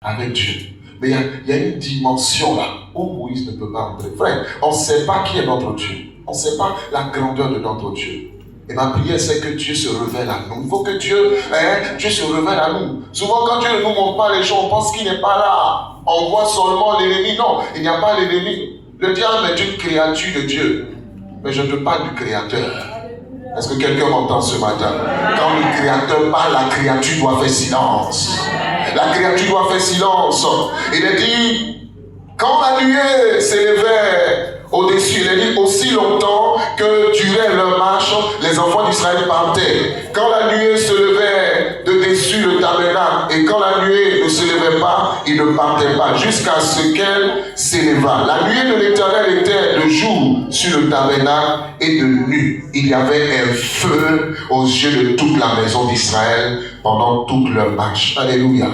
avec Dieu. Mais il y a une dimension là où Moïse ne peut pas entrer. Frère, on ne sait pas qui est notre Dieu. On ne sait pas la grandeur de notre Dieu. Et ma prière, c'est que Dieu se révèle à nous. Il faut que Dieu se révèle à nous. Souvent, quand Dieu ne nous montre pas les choses, on pense qu'il n'est pas là. On voit seulement l'ennemi. Non, il n'y a pas l'ennemi. Le diable est une créature de Dieu. Mais je te parle du Créateur. Est-ce que quelqu'un m'entend ce matin? Quand le Créateur parle, la créature doit faire silence. La créature doit faire silence. Il est dit, quand la nuée s'élevait au-dessus, il est dit, aussi longtemps que durait leur marche, les enfants d'Israël partaient. Quand la nuée se levait de dessus le tabernacle, et quand la nuée ne se levait pas, ils ne partaient pas, jusqu'à ce qu'elle s'éleva. La nuée de l'Éternel était de jour sur le tabernacle, et de nuit, il y avait un feu aux yeux de toute la maison d'Israël pendant toute leur marche. Alléluia.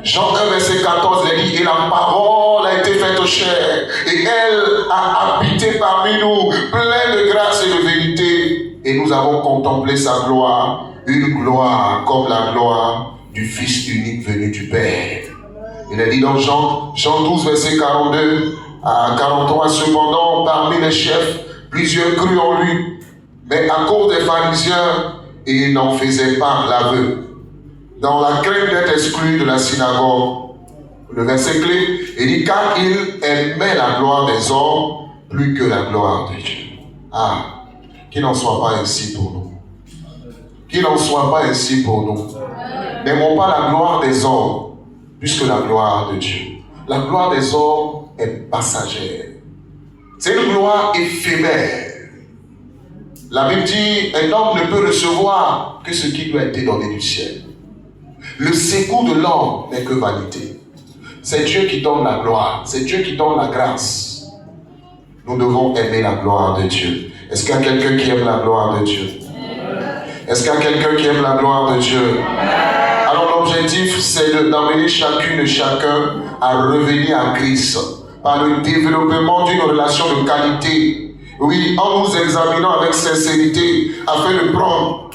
Jean 1, verset 14, il dit, et la parole a été faite chair, et elle a habité parmi nous, pleine de grâce et de vérité, et nous avons contemplé sa gloire, une gloire comme la gloire du Fils unique venu du Père. Il est dit dans Jean 12, verset 42 à 43, cependant, parmi les chefs, plusieurs crurent en lui, mais à cause des pharisiens, ils n'en faisaient pas l'aveu. Dans la crainte d'être exclu de la synagogue, le verset clé, il dit, car il aimait la gloire des hommes plus que la gloire de Dieu. Ah, qu'il n'en soit pas ainsi pour nous. Qu'il n'en soit pas ainsi pour nous. N'aimons pas la gloire des hommes plus que la gloire de Dieu. La gloire des hommes est passagère. C'est une gloire éphémère. La Bible dit, un homme ne peut recevoir que ce qui lui a été donné du ciel. Le secours de l'homme n'est que vanité. C'est Dieu qui donne la gloire. C'est Dieu qui donne la grâce. Nous devons aimer la gloire de Dieu. Est-ce qu'il y a quelqu'un qui aime la gloire de Dieu? Est-ce qu'il y a quelqu'un qui aime la gloire de Dieu? Alors l'objectif, c'est d'amener chacune et chacun à revenir à Christ par le développement d'une relation de qualité. Oui, en nous examinant avec sincérité afin de prendre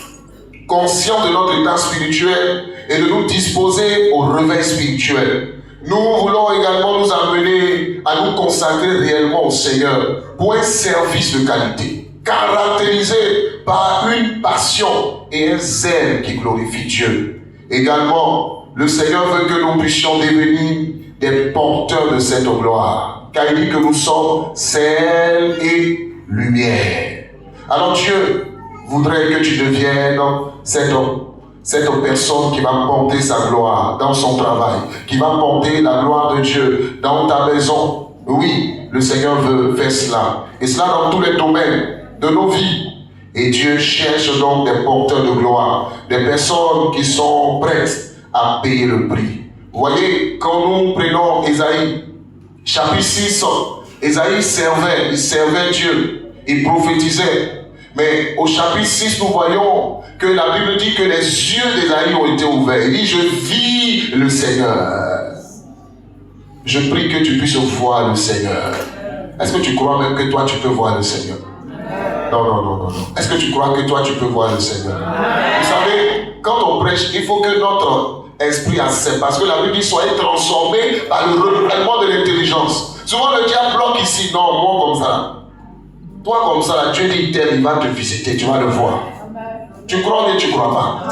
conscience de notre état spirituel et de nous disposer au réveil spirituel. Nous voulons également nous amener à nous consacrer réellement au Seigneur pour un service de qualité, caractérisé par une passion et un zèle qui glorifie Dieu. Également, le Seigneur veut que nous puissions devenir des porteurs de cette gloire, car il dit que nous sommes sel et lumière. Alors Dieu voudrait que tu deviennes cette personne qui va porter sa gloire dans son travail, qui va porter la gloire de Dieu dans ta maison. Oui, le Seigneur veut faire cela. Et cela dans tous les domaines de nos vies. Et Dieu cherche donc des porteurs de gloire, des personnes qui sont prêtes à payer le prix. Vous voyez, quand nous prenons Ésaïe, chapitre 6, Ésaïe servait Dieu, il prophétisait. Mais au chapitre 6, nous voyons que la Bible dit que les yeux d'Ésaïe ont été ouverts. Il dit, je vis le Seigneur. Je prie que tu puisses voir le Seigneur. Est-ce que tu crois même que toi, tu peux voir le Seigneur? Non. Est-ce que tu crois que toi, tu peux voir le Seigneur? Vous savez, quand on prêche, il faut que notre esprit accepte. Parce que la Bible dit, soyez transformés par le renouvellement de l'intelligence. Souvent, le diable bloque ici. Non, moi comme ça. Toi comme ça, là, Dieu dit, il va te visiter, tu vas le voir. Tu crois ou tu ne crois pas?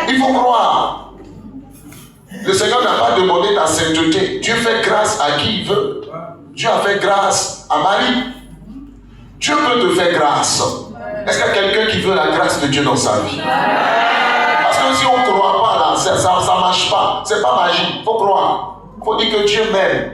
Il faut croire. Le Seigneur n'a pas demandé ta sainteté. Dieu fait grâce à qui il veut. Dieu a fait grâce à Marie. Dieu peut te faire grâce. Est-ce qu'il y a quelqu'un qui veut la grâce de Dieu dans sa vie? Parce que si on ne croit pas là, ça ne marche pas. Ce n'est pas magique. Il faut croire. Il faut dire que Dieu m'aime.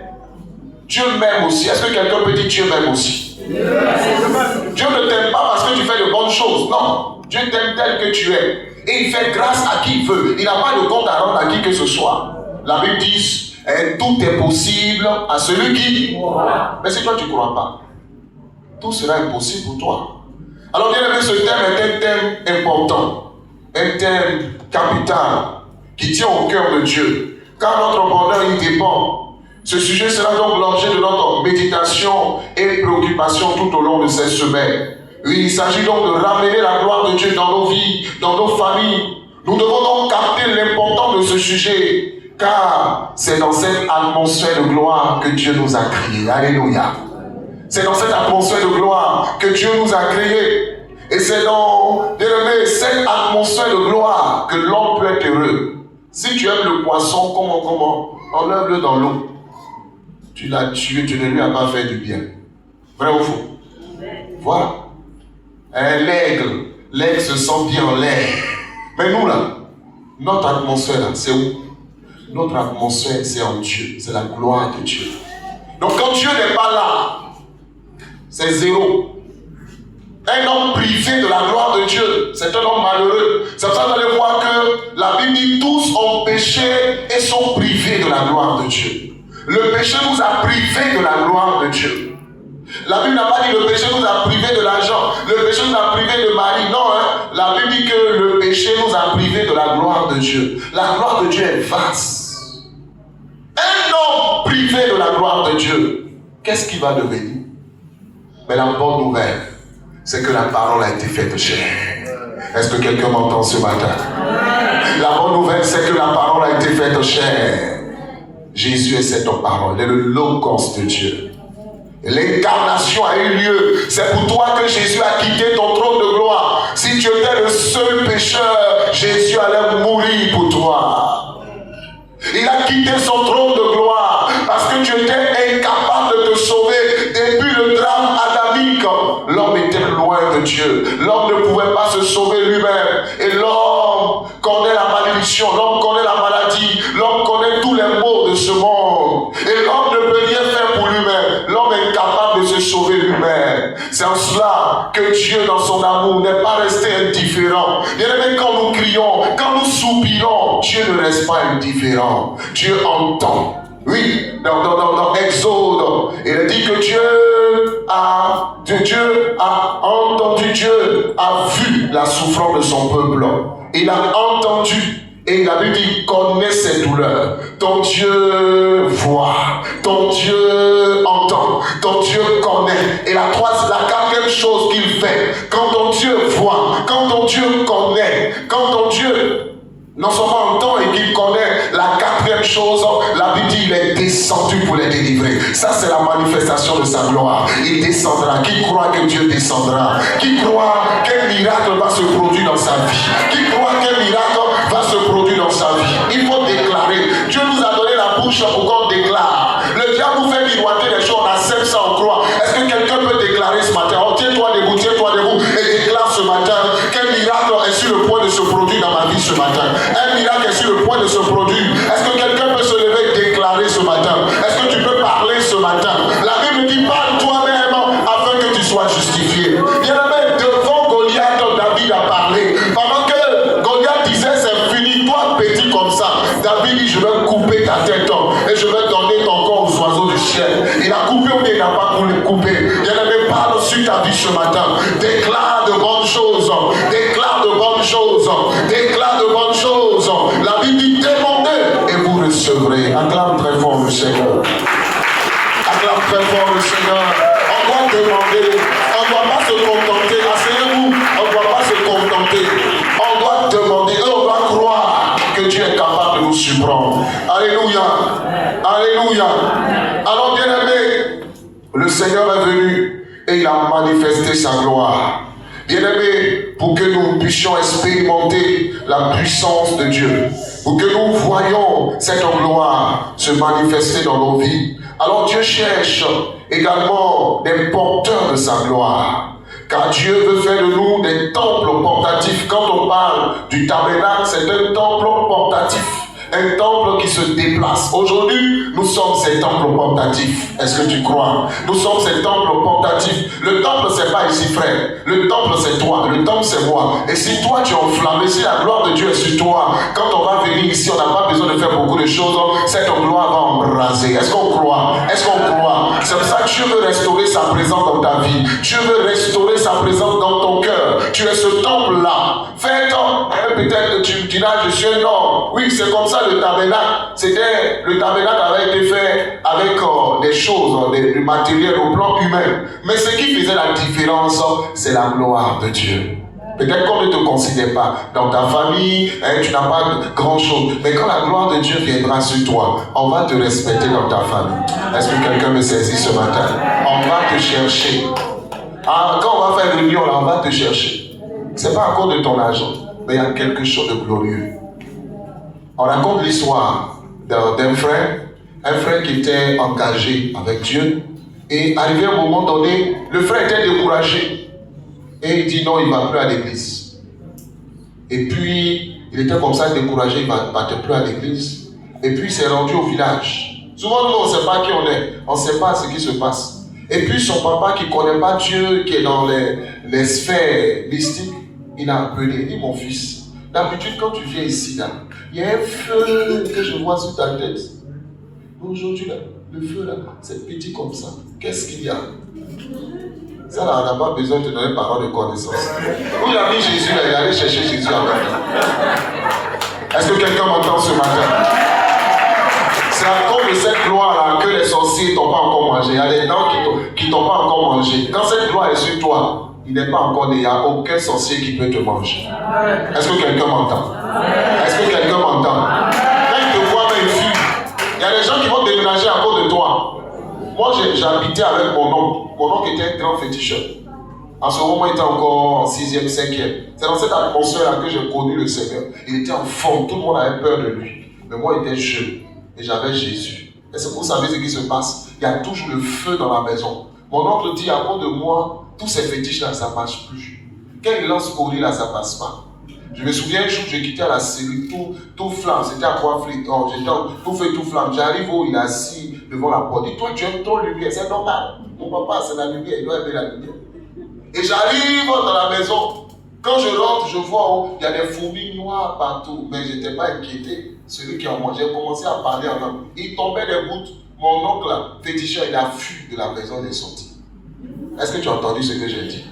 Dieu m'aime aussi. Est-ce que quelqu'un peut dire Dieu m'aime aussi? Dieu ne t'aime pas parce que tu fais de bonnes choses. Non. Dieu t'aime tel que tu es. Et il fait grâce à qui il veut. Il n'a pas de compte à rendre à qui que ce soit. La Bible dit, tout est possible à celui qui croit. Mais si toi tu ne crois pas, tout sera impossible pour toi. Alors bien aimé, ce thème est un thème important. Un thème capital qui tient au cœur de Dieu. Car notre bonheur y dépend. Ce sujet sera donc l'objet de notre méditation et préoccupation tout au long de cette semaine. Oui, il s'agit donc de ramener la gloire de Dieu dans nos vies, dans nos familles. Nous devons donc capter l'importance de ce sujet Car c'est dans cette atmosphère de gloire que Dieu nous a créés. Alléluia. C'est dans cette atmosphère de gloire que Dieu nous a créés. Et c'est dans, bien aimé, cette atmosphère de gloire que l'homme peut être heureux. Si tu aimes le poisson, comment enlève-le dans l'eau. Tu l'as tué, tu ne lui as pas fait du bien. Vrai ou faux? Voilà. L'aigle se sent bien en l'air. Mais nous là, notre atmosphère là, c'est où? Notre atmosphère, c'est en Dieu. C'est la gloire de Dieu. Donc quand Dieu n'est pas là, c'est zéro. Un homme privé de la gloire de Dieu, c'est un homme malheureux. C'est pour ça que vous allez voir que la Bible dit tous ont péché et sont privés de la gloire de Dieu. Le péché nous a privés de la gloire de Dieu. La Bible n'a pas dit le péché nous a privés de l'argent, le péché nous a privés de Marie. Non, la Bible dit que le péché nous a privés de la gloire de Dieu. La gloire de Dieu est vaste. Un homme privé de la gloire de Dieu, qu'est-ce qu'il va devenir? Mais la bonne nouvelle, c'est que la parole a été faite chair. Est-ce que quelqu'un m'entend ce matin? La bonne nouvelle, c'est que la parole a été faite chair. Jésus est cette parole, il est le logos de Dieu. L'incarnation a eu lieu. C'est pour toi que Jésus a quitté ton trône de gloire. Si tu étais le seul pécheur, Jésus allait mourir pour toi. Il a quitté son trône de gloire parce que tu étais incapable de te sauver. Depuis le drame adamique, l'homme était loin de Dieu. L'homme ne pouvait pas se sauver lui-même. Et l'homme connaît la malédiction, l'homme connaît la maladie, l'homme connaît tous les maux de ce monde. Et l'homme ne peut rien faire pour lui-même. L'homme est incapable de se sauver lui-même. C'est en cela que Dieu, dans son amour, n'est pas resté indifférent. Bien aimé, quand nous crions, quand nous soupirons, Dieu ne reste pas indifférent. Dieu entend. Oui, dans Exode, il dit que Dieu a entendu, Dieu a vu la souffrance de son peuple. Il a entendu. Et la Bible dit, connaît ses douleurs. Ton Dieu voit, ton Dieu entend, ton Dieu connaît. Et la quatrième chose qu'il fait, quand ton Dieu voit, quand ton Dieu connaît, quand ton Dieu non seulement entend et qu'il connaît, la quatrième chose, la Bible dit, il est descendu pour les délivrer. Ça, c'est la manifestation de sa gloire. Il descendra. Qui croit que Dieu descendra? Qui croit qu'un miracle va se produire dans sa vie? Qui croit qu'un miracle va se produire dans sa vie? Il faut déclarer. Dieu nous a donné la bouche pour qu'on déclare. Le diable nous fait miroiter les choses, on accepte ça, on croit. Est-ce que quelqu'un peut déclarer ce matin? Oh, tiens-toi debout et déclare ce matin qu'un miracle est sur le point de se produire dans ma vie ce matin. Un miracle est sur le point de se produire. Est-ce que quelqu'un peut se lever et déclarer ce matin? Est-ce que tu peux parler ce matin? La Bible dit, parle toi-même afin que tu sois justifié. Bien aimé, devant Goliath, David a parlé. Pendant que Goliath disait, c'est fini, toi petit comme ça. David dit, je vais couper ta tête et je vais donner ton corps aux oiseaux du ciel. Il a coupé ou bien il n'a pas coupé. Bien aimé, parle sur ta vie ce matin. Déclare de bonnes choses. Déclare de bonnes choses. Déclare de bonnes choses. La Bible dit, demandez et vous recevrez. Acclame très fort le Seigneur. Acclame très fort le Seigneur. On doit demander. On ne doit pas se contenter. Asseyez-vous. On ne doit pas se contenter. On doit demander. Et on doit croire que Dieu est capable de nous surprendre. Alléluia. Alléluia. Alors, bien aimé, le Seigneur est venu et il a manifesté sa gloire. Bien-aimés, pour que nous puissions expérimenter la puissance de Dieu, pour que nous voyions cette gloire se manifester dans nos vies, alors Dieu cherche également des porteurs de sa gloire. Car Dieu veut faire de nous des temples portatifs. Quand on parle du tabernacle, c'est un temple portatif. Un temple qui se déplace. Aujourd'hui, nous sommes ces temples portatifs. Est-ce que tu crois? Nous sommes ces temples portatifs. Le temple, c'est pas ici, frère. Le temple, c'est toi. Le temple, c'est moi. Et si toi, tu es enflammé, si la gloire de Dieu est sur toi, quand on va venir ici, on n'a pas besoin de faire beaucoup de choses. Cette gloire va embraser. Est-ce qu'on croit? Est-ce qu'on croit? C'est pour ça que Dieu veut restaurer sa présence dans ta vie. Dieu veut restaurer sa présence dans ton cœur. Tu es ce temple-là. Fais-toi. Peut-être tu diras, je suis un homme. Oui, c'est comme ça. Le tabernacle, le tabernacle avait été fait avec des choses, du matériel au plan humain. Mais ce qui faisait la différence, c'est la gloire de Dieu. Peut-être qu'on ne te considère pas. Dans ta famille, tu n'as pas grand-chose. Mais quand la gloire de Dieu viendra sur toi, on va te respecter dans ta famille. Est-ce que quelqu'un me saisit ce matin? On va te chercher. Ah, quand on va faire une réunion, là, on va te chercher. Ce n'est pas à cause de ton argent, mais il y a quelque chose de glorieux. On raconte l'histoire d'un frère, un frère qui était engagé avec Dieu. Et arrivé à un moment donné, le frère était découragé. Et il dit non, il ne va plus à l'église. Et puis, il était comme ça découragé, il ne va plus à l'église. Et puis, il s'est rendu au village. Souvent, nous, on ne sait pas qui on est. On ne sait pas ce qui se passe. Et puis, son papa qui ne connaît pas Dieu, qui est dans les sphères mystiques, il a appelé, il dit, mon fils, d'habitude, quand tu viens ici, là, il y a un feu que je vois sur ta tête. Aujourd'hui, là, le feu, là, c'est petit comme ça. Qu'est-ce qu'il y a? Ça, là, on n'a pas besoin de te donner parole de connaissance. Où il a mis Jésus, là, il est allé chercher Jésus avec lui. Est-ce que quelqu'un m'entend ce matin? C'est à cause de cette gloire-là que les sorciers t'ont pas encore mangé. Il y a des dents qui t'ont pas encore mangé. Quand cette gloire est sur toi, il n'est pas encore né. Il n'y a aucun sorcier qui peut te manger. Est-ce que quelqu'un m'entend? Est-ce que quelqu'un m'entend? Quand il te voit, mais il fuit. Il y a des gens qui vont déménager à cause de toi. Moi, j'habitais avec mon oncle. Mon oncle était un grand féticheur. En ce moment, il était encore en 6e, 5e. C'est dans cette atmosphère-là que j'ai connu le Seigneur. Il était en forme. Tout le monde avait peur de lui. Mais moi, il était jeune. Et j'avais Jésus. Et vous savez ce qui se passe? Il y a toujours le feu dans la maison. Mon oncle dit, à cause de moi, tous ces fétiches-là, ça ne marche plus. Quand il lance au lit, là, ça ne passe pas. Je me souviens un jour, j'ai quitté à la série, tout flamme, c'était à Croix-Fleet. Oh, j'étais tout fait, tout flamme. J'arrive où il est assis devant la porte. Il dit, toi, tu aimes trop la lumière, c'est normal. Mon papa, c'est la lumière, il doit aimer la lumière. Et j'arrive dans la maison. Quand je rentre, je vois où il y a des fourmis noires partout. Mais je n'étais pas inquiété. Celui qui en mangeait, j'ai commencé à parler en langue. Il tombait des gouttes. Mon oncle, féticheur, il a fui de la maison, il est sorti. Est-ce que tu as entendu ce que j'ai dit?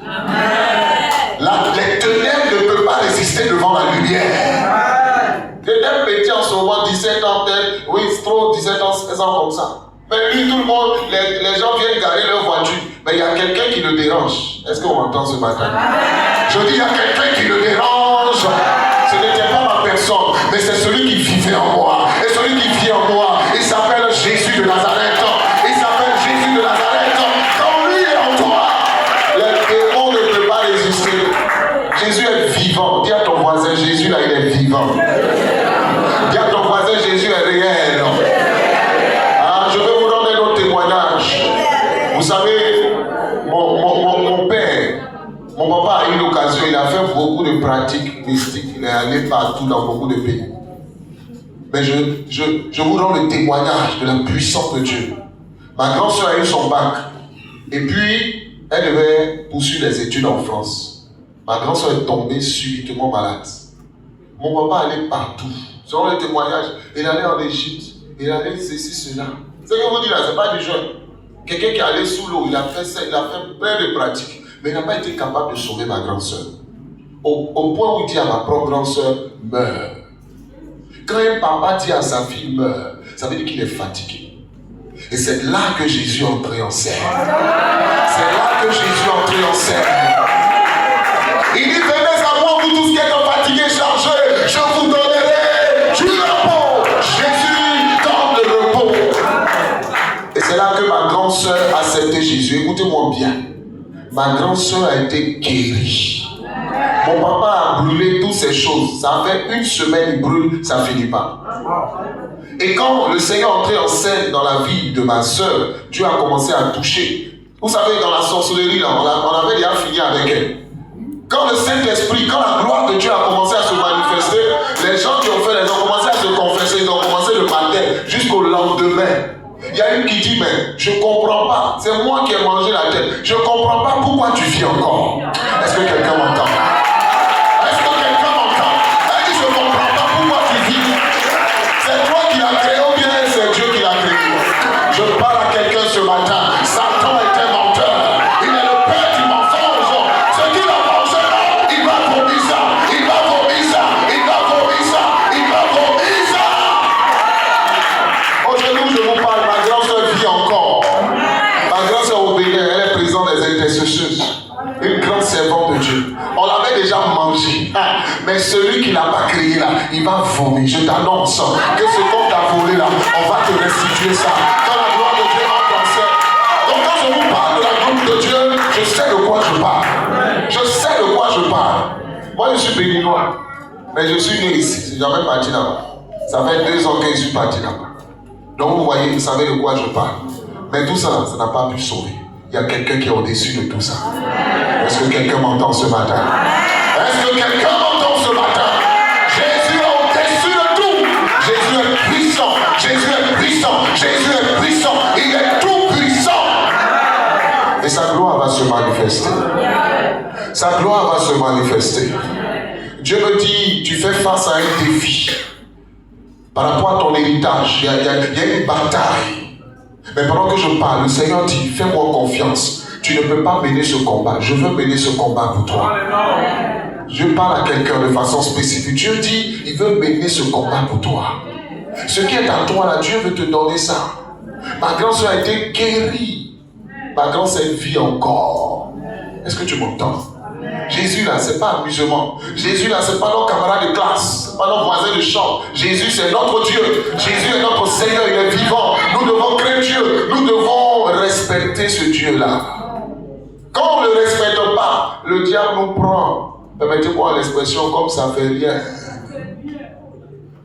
Les ténèbres ne peuvent pas résister devant la lumière. Quelqu'un petit en ce moment, 17 ans, peut-être, oui, c'est trop, 17 ans, 16 ans comme ça. Mais lui, tout le monde, les gens viennent garer leur voiture. Mais il y a quelqu'un qui le dérange. Est-ce qu'on m'entend ce matin? Je dis, il y a quelqu'un qui le dérange. Ce n'était pas ma personne, mais c'est celui qui vivait en moi. Et celui qui vit en moi, il s'appelle Jésus de Nazareth. Il s'appelle Jésus de Nazareth. Quand lui est en toi, les démons ne peuvent pas résister. Jésus est vivant. Dis à ton voisin, Jésus là, il est vivant. Dis à ton voisin, Jésus est réel. Je vais vous donner un autre témoignage. Vous savez, mon père, mon papa a eu l'occasion, il a fait beaucoup de pratiques mystiques. Il est allé partout dans beaucoup de pays. Mais je vous donne le témoignage de la puissance de Dieu. Ma grande soeur a eu son bac. Et puis, elle devait poursuivre les études en France. Ma grande soeur est tombée subitement malade. Mon papa allait partout. Selon les témoignages, il allait en Égypte. Il allait ceci, cela. Ce que vous dites là, ce n'est pas du jeune. Quelqu'un qui est allé sous l'eau, il a fait ça, il a fait plein de pratiques. Mais il n'a pas été capable de sauver ma grande soeur. Au point où il dit à ma propre grande soeur, meurs. Quand un papa dit à sa fille, meurs, ça veut dire qu'il est fatigué. Et c'est là que Jésus est entré en scène. C'est là que Jésus est entré en scène. Il dit, venez à moi, vous tous qui êtes fatigués, chargés, je vous donnerai du repos. Jésus donne le repos. Et c'est là que ma grande soeur a accepté Jésus. Écoutez-moi bien. Ma grande soeur a été guérie. Mon papa a brûlé toutes ces choses. Ça fait une semaine, il brûle, ça ne finit pas. Et quand le Seigneur est entré en scène dans la vie de ma soeur, Dieu a commencé à toucher. Vous savez, dans la sorcellerie, là, on avait déjà fini avec elle. Quand le Saint-Esprit, quand la gloire de Dieu a commencé à se manifester, les gens qui ont fait, ils ont commencé à se confesser, ils ont commencé le matin jusqu'au lendemain. Il y a une qui dit, mais je ne comprends pas, c'est moi qui ai mangé la tête. Je ne comprends pas pourquoi tu vis encore. Est-ce que quelqu'un m'entend? Est-ce que quelqu'un m'entend? Elle dit, je ne comprends pas pourquoi tu vis. C'est toi qui l'as créé ou bien c'est Dieu qui l'a créé? Je parle à quelqu'un ce matin. Satan est un menteur. Il est le père du mensonge. Ce qu'il a mangé, il va vomir ça. Il va vomir ça. Il va vomir ça. Il va vomir ça. Aujourd'hui, je vous parle. Ma grande soeur vit encore. Ma grande soeur au Bénin, elle est présidente des intercesseuses. Une grande servante de Dieu. On l'avait va vomir. Je t'annonce que ce qu'on t'a volé là, on va te restituer ça. Quand la gloire de Dieu entre en scène. Donc quand je vous parle de la gloire de Dieu, je sais de quoi je parle. Je sais de quoi je parle. Moi je suis béninois, mais je suis né ici. Je suis jamais parti là-bas. Ça fait 2 ans que je suis parti là-bas. Donc vous voyez, vous savez de quoi je parle. Mais tout ça, ça n'a pas pu sauver. Il y a quelqu'un qui est au-dessus de tout ça. Est-ce que quelqu'un m'entend ce matin? Est-ce que quelqu'un m'entend ce matin? Jésus est au-dessus de tout. Jésus est puissant. Jésus est puissant. Jésus est puissant. Il est tout puissant. Et sa gloire va se manifester. Sa gloire va se manifester. Dieu me dit, tu fais face à un défi. Par rapport à ton héritage, il y a une bataille. Mais pendant que je parle, le Seigneur dit, fais-moi confiance. Tu ne peux pas mener ce combat. Je veux mener ce combat pour toi. Je parle à quelqu'un de façon spécifique. Dieu dit, il veut mener ce combat pour toi. Ce qui est à toi là, Dieu veut te donner ça. Ma grande soeur a été guérie. Ma grande soeur vit encore. Est-ce que tu m'entends? Jésus là, c'est pas amusement. Jésus là, c'est pas nos camarades de classe, c'est pas nos voisins de chambre. Jésus, c'est notre Dieu. Jésus est notre Seigneur, il est vivant. Nous devons craindre Dieu. Nous devons respecter ce Dieu-là. Quand on ne le respecte pas, le diable nous prend. Permettez-moi l'expression comme ça fait rien.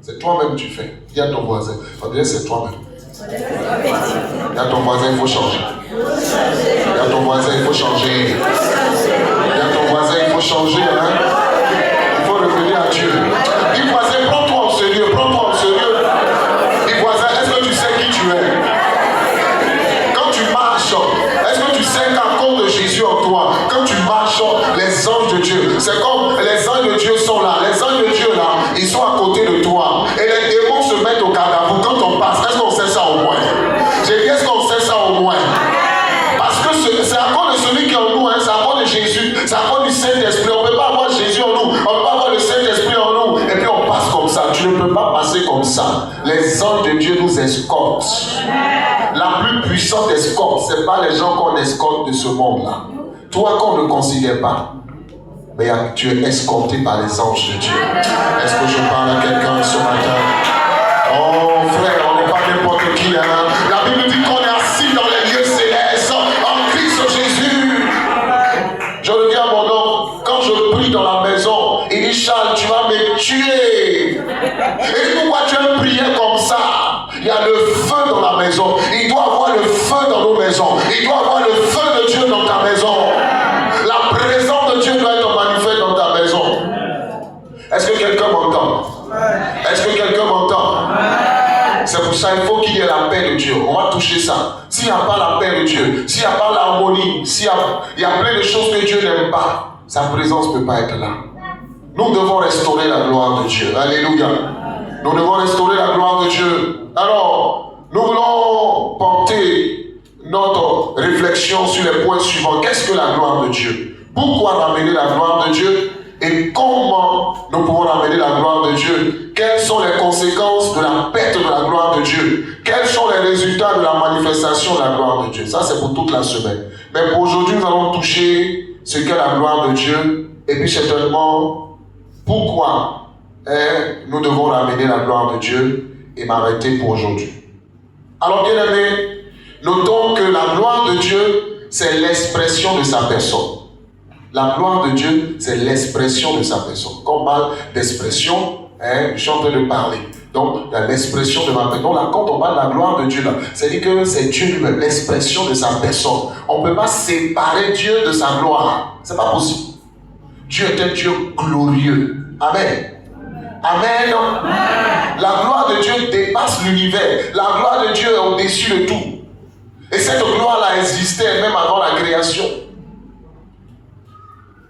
C'est toi-même tu fais. Il y a ton voisin. On dirait c'est toi-même. Il y a ton voisin, il faut changer. Il y a ton voisin, il faut changer. Il y a ton voisin, il faut changer. Hein? Il faut revenir à Dieu. Dis voisin, prends-toi au sérieux. Prends-toi au sérieux. Dis voisin, est-ce que tu sais qui tu es? Quand tu marches, est-ce que tu sais qu'à cause de Jésus en toi, quand tu marches, les anges de Dieu, c'est comme les anges de Dieu sont là. Les anges de Dieu là, ils sont à côté de toi. Et les démons se mettent au garde à vous quand on passe. Est-ce qu'on sait ça au moins? J'ai dit, est-ce qu'on sait ça au moins? Parce que c'est à cause de celui qui est en nous, hein, c'est à cause de Jésus, c'est à cause du Saint-Esprit. On ne peut pas avoir Jésus en nous, on ne peut pas avoir le Saint-Esprit en nous, et puis on passe comme ça. Tu ne peux pas passer comme ça. Les anges de Dieu nous escortent. La plus puissante escorte, ce n'est pas les gens qu'on escorte de ce monde-là. Toi qu'on ne considère pas, mais tu es escorté par les anges de Dieu. Est-ce que je parle à quelqu'un ce matin? Oh frère, on n'est pas n'importe qui. Hein? La Bible dit qu'on est assis dans les lieux célestes en Christ Jésus. Je le dis à mon homme, quand je prie dans la maison, il dit Charles, tu vas me tuer. Et pourquoi tu aimes prier comme ça? Il y a le feu dans la maison. Il doit avoir le feu dans nos maisons. Il doit avoir le feu de Dieu dans ta maison. La présence de Dieu doit être manifeste dans ta maison. Est-ce que quelqu'un m'entend? Est-ce que quelqu'un m'entend? C'est pour ça qu'il faut qu'il y ait la paix de Dieu. On va toucher ça. S'il n'y a pas la paix de Dieu, s'il n'y a pas l'harmonie, il y a plein de choses que Dieu n'aime pas, sa présence ne peut pas être là. Nous devons restaurer la gloire de Dieu. Alléluia. Nous devons restaurer la gloire de Dieu. Alors, nous voulons porter notre réflexion sur les points suivants. Qu'est-ce que la gloire de Dieu? Pourquoi ramener la gloire de Dieu? Et comment nous pouvons ramener la gloire de Dieu? Quelles sont les conséquences de la perte de la gloire de Dieu? Quels sont les résultats de la manifestation de la gloire de Dieu? Ça, c'est pour toute la semaine. Mais pour aujourd'hui, nous allons toucher ce qu'est la gloire de Dieu. Et puis, certainement, pourquoi nous devons ramener la gloire de Dieu et m'arrêter pour aujourd'hui. Alors, bien aimés, notons que la gloire de Dieu, c'est l'expression de sa personne. La gloire de Dieu, c'est l'expression de sa personne. Quand on parle d'expression, je suis en train de parler. Donc, il y a l'expression de ma personne. Donc là, quand on parle de la gloire de Dieu, c'est-à-dire que c'est Dieu lui-même, l'expression de sa personne. On ne peut pas séparer Dieu de sa gloire. Ce n'est pas possible. Dieu est un Dieu glorieux. Amen. Amen. La gloire de Dieu dépasse l'univers. La gloire de Dieu est au-dessus de tout. Et cette gloire-là existait même avant la création.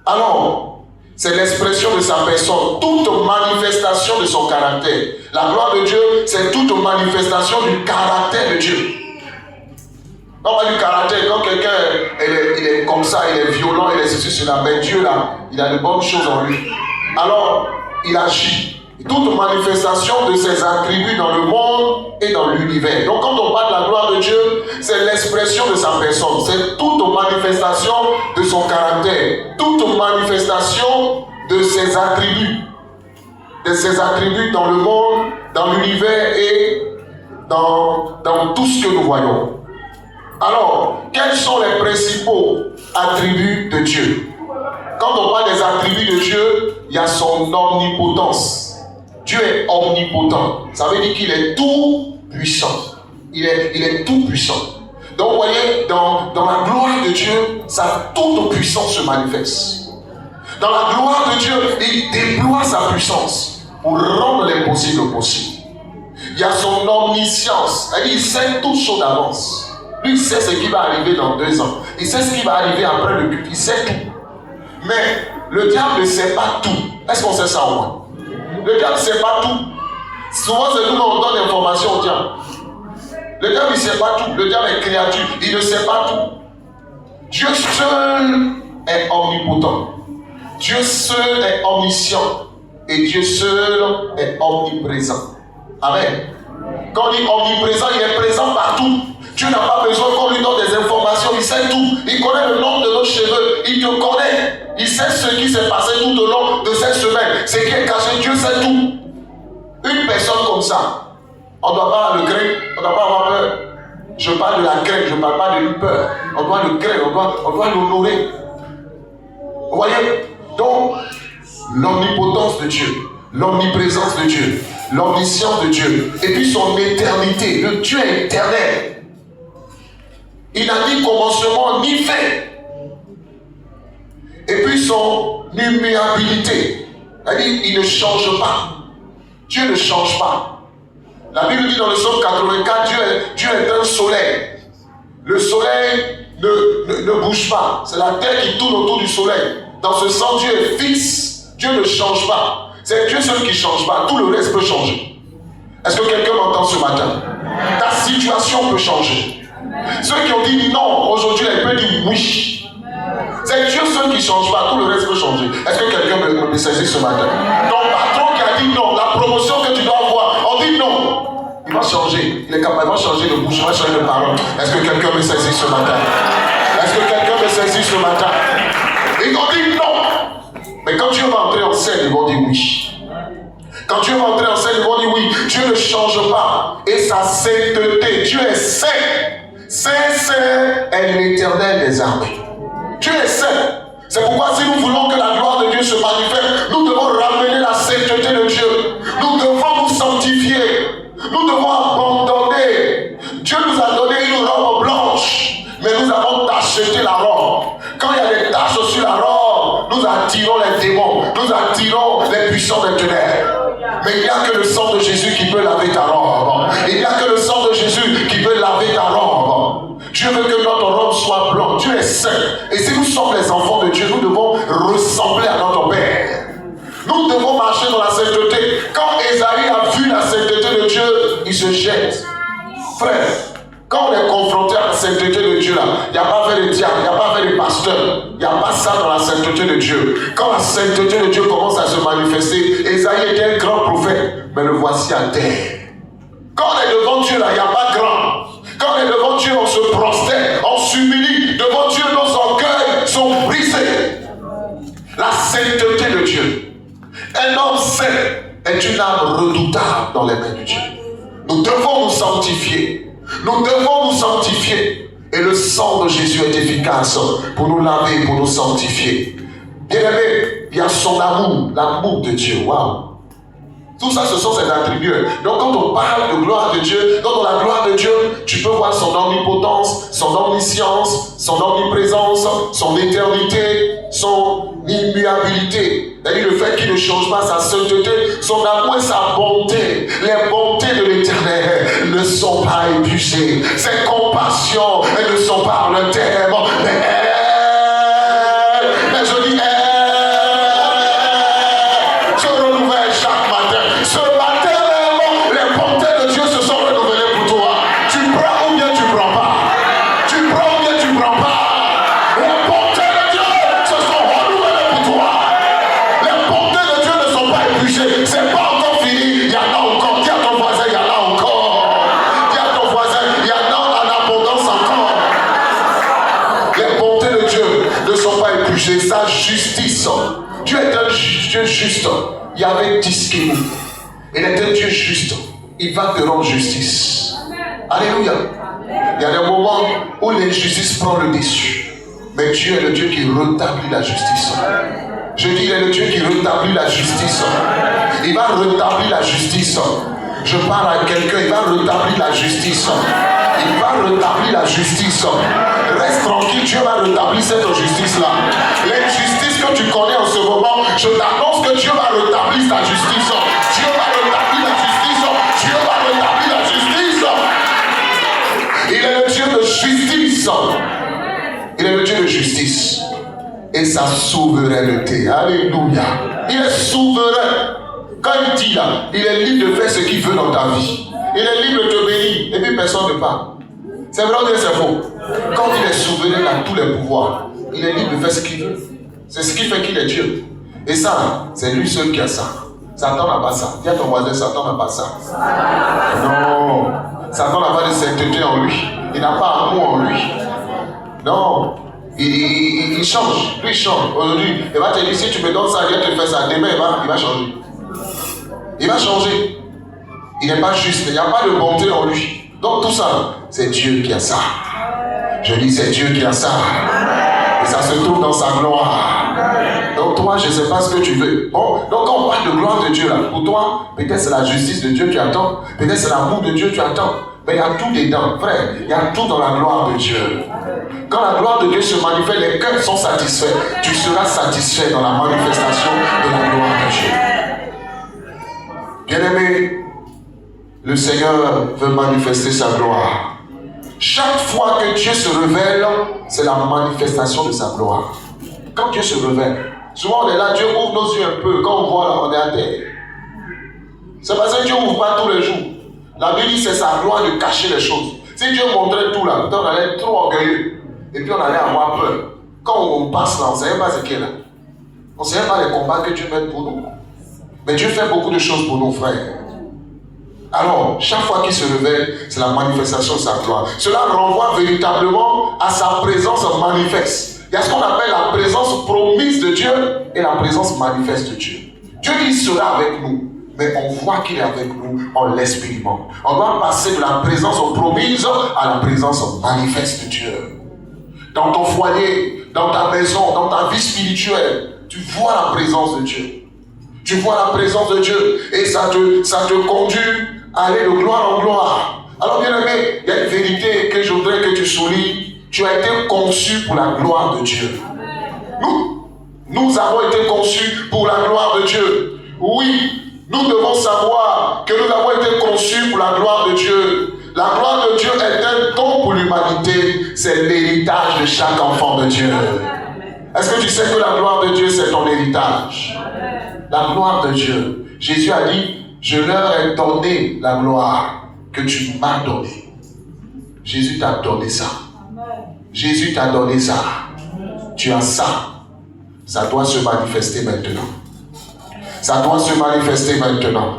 Alors, c'est l'expression de sa personne, toute manifestation de son caractère. La gloire de Dieu, c'est toute manifestation du caractère de Dieu. Quand on parle du caractère, quand quelqu'un il est comme ça, il est violent, il est ceci, cela, mais Dieu là, il a de bonnes choses en lui. Alors, il agit. Toute manifestation de ses attributs dans le monde et dans l'univers. Donc quand on parle de la gloire de Dieu, c'est l'expression de sa personne. C'est toute manifestation de son caractère. Toute manifestation de ses attributs. de ses attributs dans le monde, dans l'univers et dans tout ce que nous voyons. Alors, quels sont les principaux attributs de Dieu? Quand on parle des attributs de Dieu, il y a son omnipotence. Dieu est omnipotent. Ça veut dire qu'il est tout puissant. Il est tout puissant. Donc, vous voyez, dans la gloire de Dieu, sa toute puissance se manifeste. Dans la gloire de Dieu, il déploie sa puissance pour rendre l'impossible possible. Il y a son omniscience. Il sait toutes choses d'avance. Lui, il sait ce qui va arriver dans 2 ans. Il sait ce qui va arriver après le culte. Il sait tout. Mais le diable ne sait pas tout. Est-ce qu'on sait ça au moins? Le diable ne sait pas tout. Souvent, c'est nous qu'on donne l'information au diable. Le diable ne sait pas tout. Le diable est créature. Il ne sait pas tout. Dieu seul est omnipotent. Dieu seul est omniscient. Et Dieu seul est omniprésent. Amen. Quand on dit omniprésent, il est présent partout. Dieu n'a pas besoin qu'on lui donne des informations. Il sait tout. Il connaît le nombre de nos cheveux. Il te connaît. Il sait ce qui s'est passé tout au long de cette semaine. Ce qui est caché, Dieu sait tout. Une personne comme ça, on ne doit pas le craindre. On ne doit pas avoir peur. Je parle de la crainte. Je ne parle pas de une peur. On doit le craindre. On doit l'honorer. Vous voyez? Donc, l'omnipotence de Dieu, l'omniprésence de Dieu, l'omniscience de Dieu, et puis son éternité. Le Dieu est éternel. Il n'a ni commencement ni fin. Et puis son immuabilité. C'est-à-dire, il ne change pas. Dieu ne change pas. La Bible dit dans le psaume 84, Dieu est un soleil. Le soleil ne bouge pas. C'est la terre qui tourne autour du soleil. Dans ce sens, Dieu est fixe. Dieu ne change pas. C'est Dieu seul qui ne change pas. Tout le reste peut changer. Est-ce que quelqu'un m'entend ce matin? Ta situation peut changer. Ceux qui ont dit non, aujourd'hui, elle peut dire oui. C'est Dieu seul qui ne change pas. Tout le reste peut changer. Est-ce que quelqu'un me saisit ce matin? Ton patron qui a dit non, la promotion que tu dois avoir, on dit non. Il va changer. Il est capable, il va changer de bouche, il va changer de parole. Est-ce que quelqu'un me saisit ce matin? Est-ce que quelqu'un me saisit ce matin? Ils ont dit non. Mais quand Dieu va entrer en scène, ils vont dire oui. Quand Dieu va entrer en scène, ils vont dire oui. Dieu ne change pas. Et sa sainteté, Dieu est saint. Saint est l'éternel des armées. Dieu est saint. C'est pourquoi si nous voulons que la gloire de Dieu se manifeste, nous devons ramener la sainteté de Dieu. Nous devons nous sanctifier. Nous devons abandonner. Dieu nous a donné une robe blanche, mais nous avons tacheté la robe. Quand il y a des taches sur la robe, nous attirons les démons, nous attirons les puissants des ténèbres. Mais il n'y a que le sang de Jésus qui peut laver ta robe. Il n'y a que le sang de Jésus qui peut laver ta robe. Dieu veut que notre robe soit blanche. Dieu est saint. Et si nous sommes les enfants de Dieu, nous devons ressembler à notre Père. Nous devons marcher dans la sainteté. Quand Ésaïe a vu la sainteté de Dieu, il se jette. Frère, quand on est confronté à la sainteté de Dieu, là, il n'y a pas fait de diable, il n'y a pas fait de pasteur, il n'y a pas ça dans la sainteté de Dieu. Quand la sainteté de Dieu commence à se manifester, Ésaïe était un grand prophète, mais le voici à terre. Quand on est devant Dieu, là, il n'y a pas grand. Quand on est devant Dieu, on se prosterne, on s'humilie. Devant Dieu, nos orgueils sont brisés. La sainteté de Dieu. Un homme saint est une âme redoutable dans les mains de Dieu. Nous devons nous sanctifier. Nous devons nous sanctifier. Et le sang de Jésus est efficace pour nous laver, pour nous sanctifier. Bien-aimé, il y a son amour, l'amour de Dieu. Waouh! Tout ça, ce sont ses attributs. Donc, quand on parle de gloire de Dieu, dans la gloire de Dieu, tu peux voir son omnipotence, son omniscience, son omniprésence, son éternité, son immuabilité. C'est-à-dire le fait qu'il ne change pas sa sainteté, son amour et sa bonté. Les bontés de l'Éternel ne sont pas épuisées. Ses compassions, elles ne sont pas en un terme. Mais je dis, se renouvelle chaque matin. Ce matin même, les bontés de Dieu se sont renouvelées pour toi. Tu prends ou bien tu prends pas. Tu prends ou bien tu prends pas. Les bontés de Dieu se sont renouvelées pour toi. Les bontés de Dieu ne sont pas épuisées. C'est pas encore fini. Il y en a encore. Dis à ton voisin, il y en a encore. Dis à ton voisin, il y en a en abondance encore. Les bontés de Dieu ne sont pas épuisées. Sa justice. Dieu est un Dieu juste. Yahvé Tiskenu. Il est un Dieu juste. Il va te rendre justice. Alléluia. Il y a des moments où l'injustice prend le dessus. Mais Dieu est le Dieu qui rétablit la justice. Je dis, il est le Dieu qui rétablit la justice. Il va rétablir la justice. Je parle à quelqu'un, il va rétablir la justice. Il va rétablir la justice. Reste tranquille, Dieu va rétablir cette justice-là. L'injustice que tu connais en ce moment, je t'annonce que Dieu va rétablir ta justice. Dieu va rétablir la justice. Dieu va rétablir la justice. Il est le Dieu de justice. Il est le Dieu de justice. Et sa souveraineté. Alléluia. Il est souverain. Quand il dit là, il est libre de faire ce qu'il veut dans ta vie. Il est libre de te bénir. Et puis personne ne parle. C'est vrai ou c'est faux? Quand il est souverain à tous les pouvoirs, il est libre de faire ce qu'il veut. C'est ce qui fait qu'il est Dieu. Et ça, c'est lui seul qui a ça. Satan n'a pas ça. Dis à ton voisin, Satan n'a pas ça. Non. Satan n'a pas de sainteté en lui. Il n'a pas amour en lui. Non. Il change. Lui, il change. Aujourd'hui, il va te dire, si tu me donnes ça, il va te faire ça. Demain, il va changer. Il va changer. Il n'est pas juste. Il n'y a pas de bonté en lui. Donc tout ça, c'est Dieu qui a ça. Je dis, c'est Dieu qui a ça. Et ça se trouve dans sa gloire. Donc toi, je ne sais pas ce que tu veux. Bon, donc quand on parle de gloire de Dieu là, pour toi, peut-être c'est la justice de Dieu que tu attends. Peut-être c'est l'amour de Dieu que tu attends. Mais il y a tout dedans, frère. Il y a tout dans la gloire de Dieu. Quand la gloire de Dieu se manifeste, les cœurs sont satisfaits. Tu seras satisfait dans la manifestation de la gloire de Dieu. Bien-aimé, le Seigneur veut manifester sa gloire. Chaque fois que Dieu se révèle, c'est la manifestation de sa gloire. Quand Dieu se révèle, souvent on est là, Dieu ouvre nos yeux un peu. Quand on voit là, on est à terre. C'est parce que Dieu n'ouvre pas tous les jours. La Bible dit c'est sa gloire de cacher les choses. Si Dieu montrait tout là, on allait être trop orgueilleux. Et puis on allait avoir peur. Quand on passe là, on ne sait pas ce qu'il y a là. On ne sait pas les combats que Dieu met pour nous. Mais Dieu fait beaucoup de choses pour nos frères. Alors, chaque fois qu'il se révèle, c'est la manifestation de sa gloire. Cela renvoie véritablement à sa présence manifeste. Il y a ce qu'on appelle la présence promise de Dieu et la présence manifeste de Dieu. Dieu dit cela avec nous, mais on voit qu'il est avec nous, on l'expérimente. On doit passer de la présence promise à la présence manifeste de Dieu. Dans ton foyer, dans ta maison, dans ta vie spirituelle, tu vois la présence de Dieu. Tu vois la présence de Dieu et ça te conduit à aller de gloire en gloire. Alors bien aimé, il y a une vérité que je voudrais que tu soulignes. Tu as été conçu pour la gloire de Dieu. Nous avons été conçus pour la gloire de Dieu. Oui, nous devons savoir que nous avons été conçus pour la gloire de Dieu. La gloire de Dieu est un don pour l'humanité. C'est l'héritage de chaque enfant de Dieu. Est-ce que tu sais que la gloire de Dieu, c'est ton héritage? La gloire de Dieu. Jésus a dit, je leur ai donné la gloire que tu m'as donnée. Jésus t'a donné ça. Jésus t'a donné ça. Tu as ça. Ça doit se manifester maintenant. Ça doit se manifester maintenant.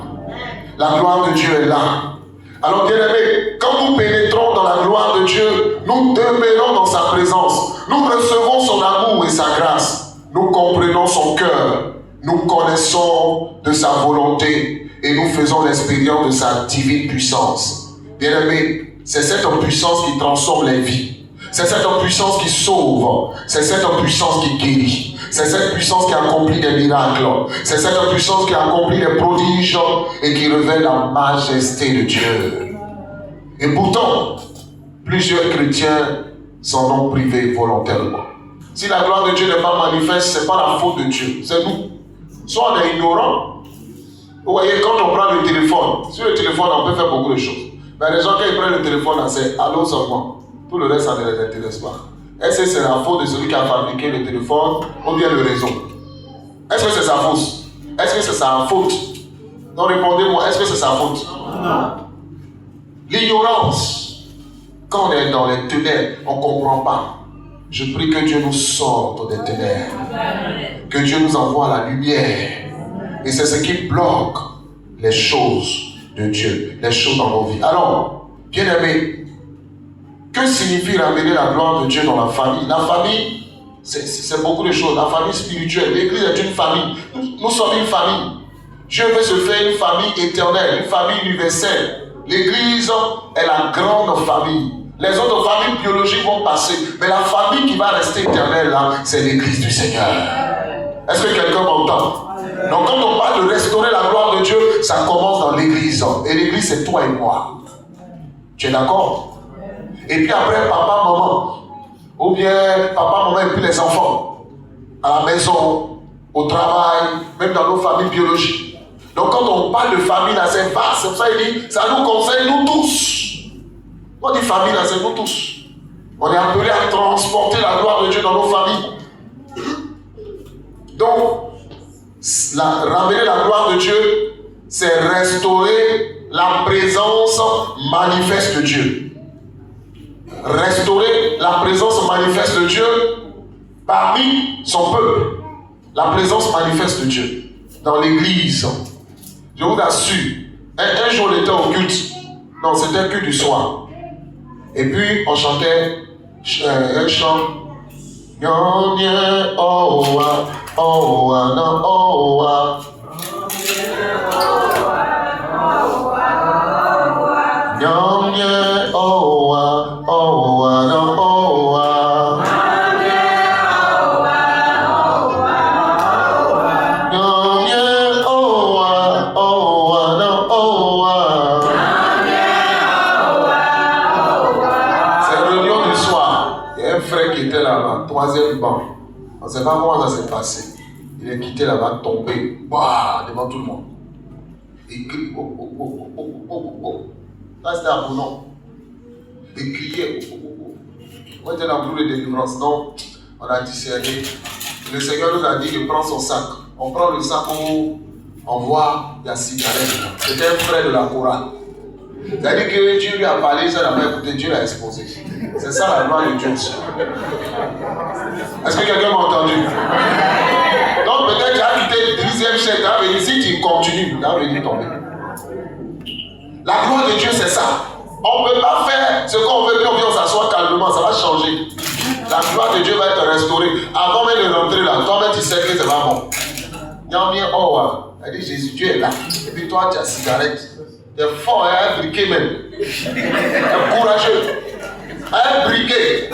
La gloire de Dieu est là. Alors bien aimé, quand nous pénétrons dans la gloire de Dieu, nous demeurons dans sa présence. Nous recevons son amour et sa grâce. Nous comprenons son cœur. Nous connaissons de sa volonté et nous faisons l'expérience de sa divine puissance. Bien aimé, c'est cette puissance qui transforme les vies. C'est cette puissance qui sauve. C'est cette puissance qui guérit. C'est cette puissance qui accomplit des miracles. C'est cette puissance qui accomplit des prodiges et qui révèle la majesté de Dieu. Et pourtant, plusieurs chrétiens s'en ont privés volontairement. Si la gloire de Dieu n'est pas manifeste, ce n'est pas la faute de Dieu, c'est nous. Soit on est ignorant. Vous voyez, quand on prend le téléphone, sur le téléphone, on peut faire beaucoup de choses. Mais les gens, quand ils prennent le téléphone, c'est allô seulement. Tout le reste, ça ne les intéresse pas. Est-ce que c'est la faute de celui qui a fabriqué le téléphone ou bien le réseau? Est-ce que c'est sa faute? Est-ce que c'est sa faute? Donc répondez-moi, est-ce que c'est sa faute? Non. L'ignorance. Quand on est dans les ténèbres, on ne comprend pas. Je prie que Dieu nous sorte des ténèbres. Que Dieu nous envoie la lumière. Et c'est ce qui bloque les choses de Dieu, les choses dans nos vies. Alors, bien aimé, que signifie ramener la gloire de Dieu dans la famille? La famille, c'est beaucoup de choses. La famille spirituelle, l'église est une famille. Nous sommes une famille. Dieu veut se faire une famille éternelle, une famille universelle. L'Église est la grande famille. Les autres familles biologiques vont passer, mais la famille qui va rester éternelle là, c'est l'Église du Seigneur. Est-ce que quelqu'un m'entend? Donc quand on parle de restaurer la gloire de Dieu, ça commence dans l'Église. Et l'Église, c'est toi et moi. Tu es d'accord? Et puis après, papa, maman. Ou bien papa, maman et puis les enfants. À la maison, au travail, même dans nos familles biologiques. Donc quand on parle de famille là, c'est vaste. C'est pour ça qu'il dit, ça nous concerne nous tous. On dit famille là, c'est nous tous. On est appelés à transporter la gloire de Dieu dans nos familles. Donc, ramener la gloire de Dieu, c'est restaurer la présence manifeste de Dieu. Restaurer la présence manifeste de Dieu parmi son peuple. La présence manifeste de Dieu dans l'église. Je vous assure, un jour on était au culte. Non, c'était un culte du soir. Et puis on chantait un chant. Troisième banc. On ne sait pas comment ça s'est passé. Il est quitté là-bas, tombé, bah, devant tout le monde. Il crie, oh, oh, oh, oh, oh, oh, oh. Là, c'était à Bounon. Il criait, oh, oh, oh. On était dans le groupe de délivrance. Donc, on a discerné. Le Seigneur nous a dit de prendre son sac. On prend le sac, on voit la cigarette. C'était un frère de la chorale. C'est-à-dire que Dieu lui a parlé, ça n'a pas écouté, Dieu l'a exposé. C'est ça la gloire de Dieu. Est-ce que quelqu'un m'a entendu? Donc peut-être tu as quitté le 10e siècle, si tu continues, tu vas venir tomber. La gloire de Dieu, c'est ça. On ne peut pas faire ce qu'on veut, puis on vient s'asseoir calmement, ça va changer. La gloire de Dieu va être restaurée. Avant même de rentrer là, toi-même tu sais que c'est pas bon. Il y a un bien, oh, elle dit Jésus, Dieu est là. Et puis toi, tu as cigarette. Tu es fort, un briquet même. Tu es courageux. Un briquet.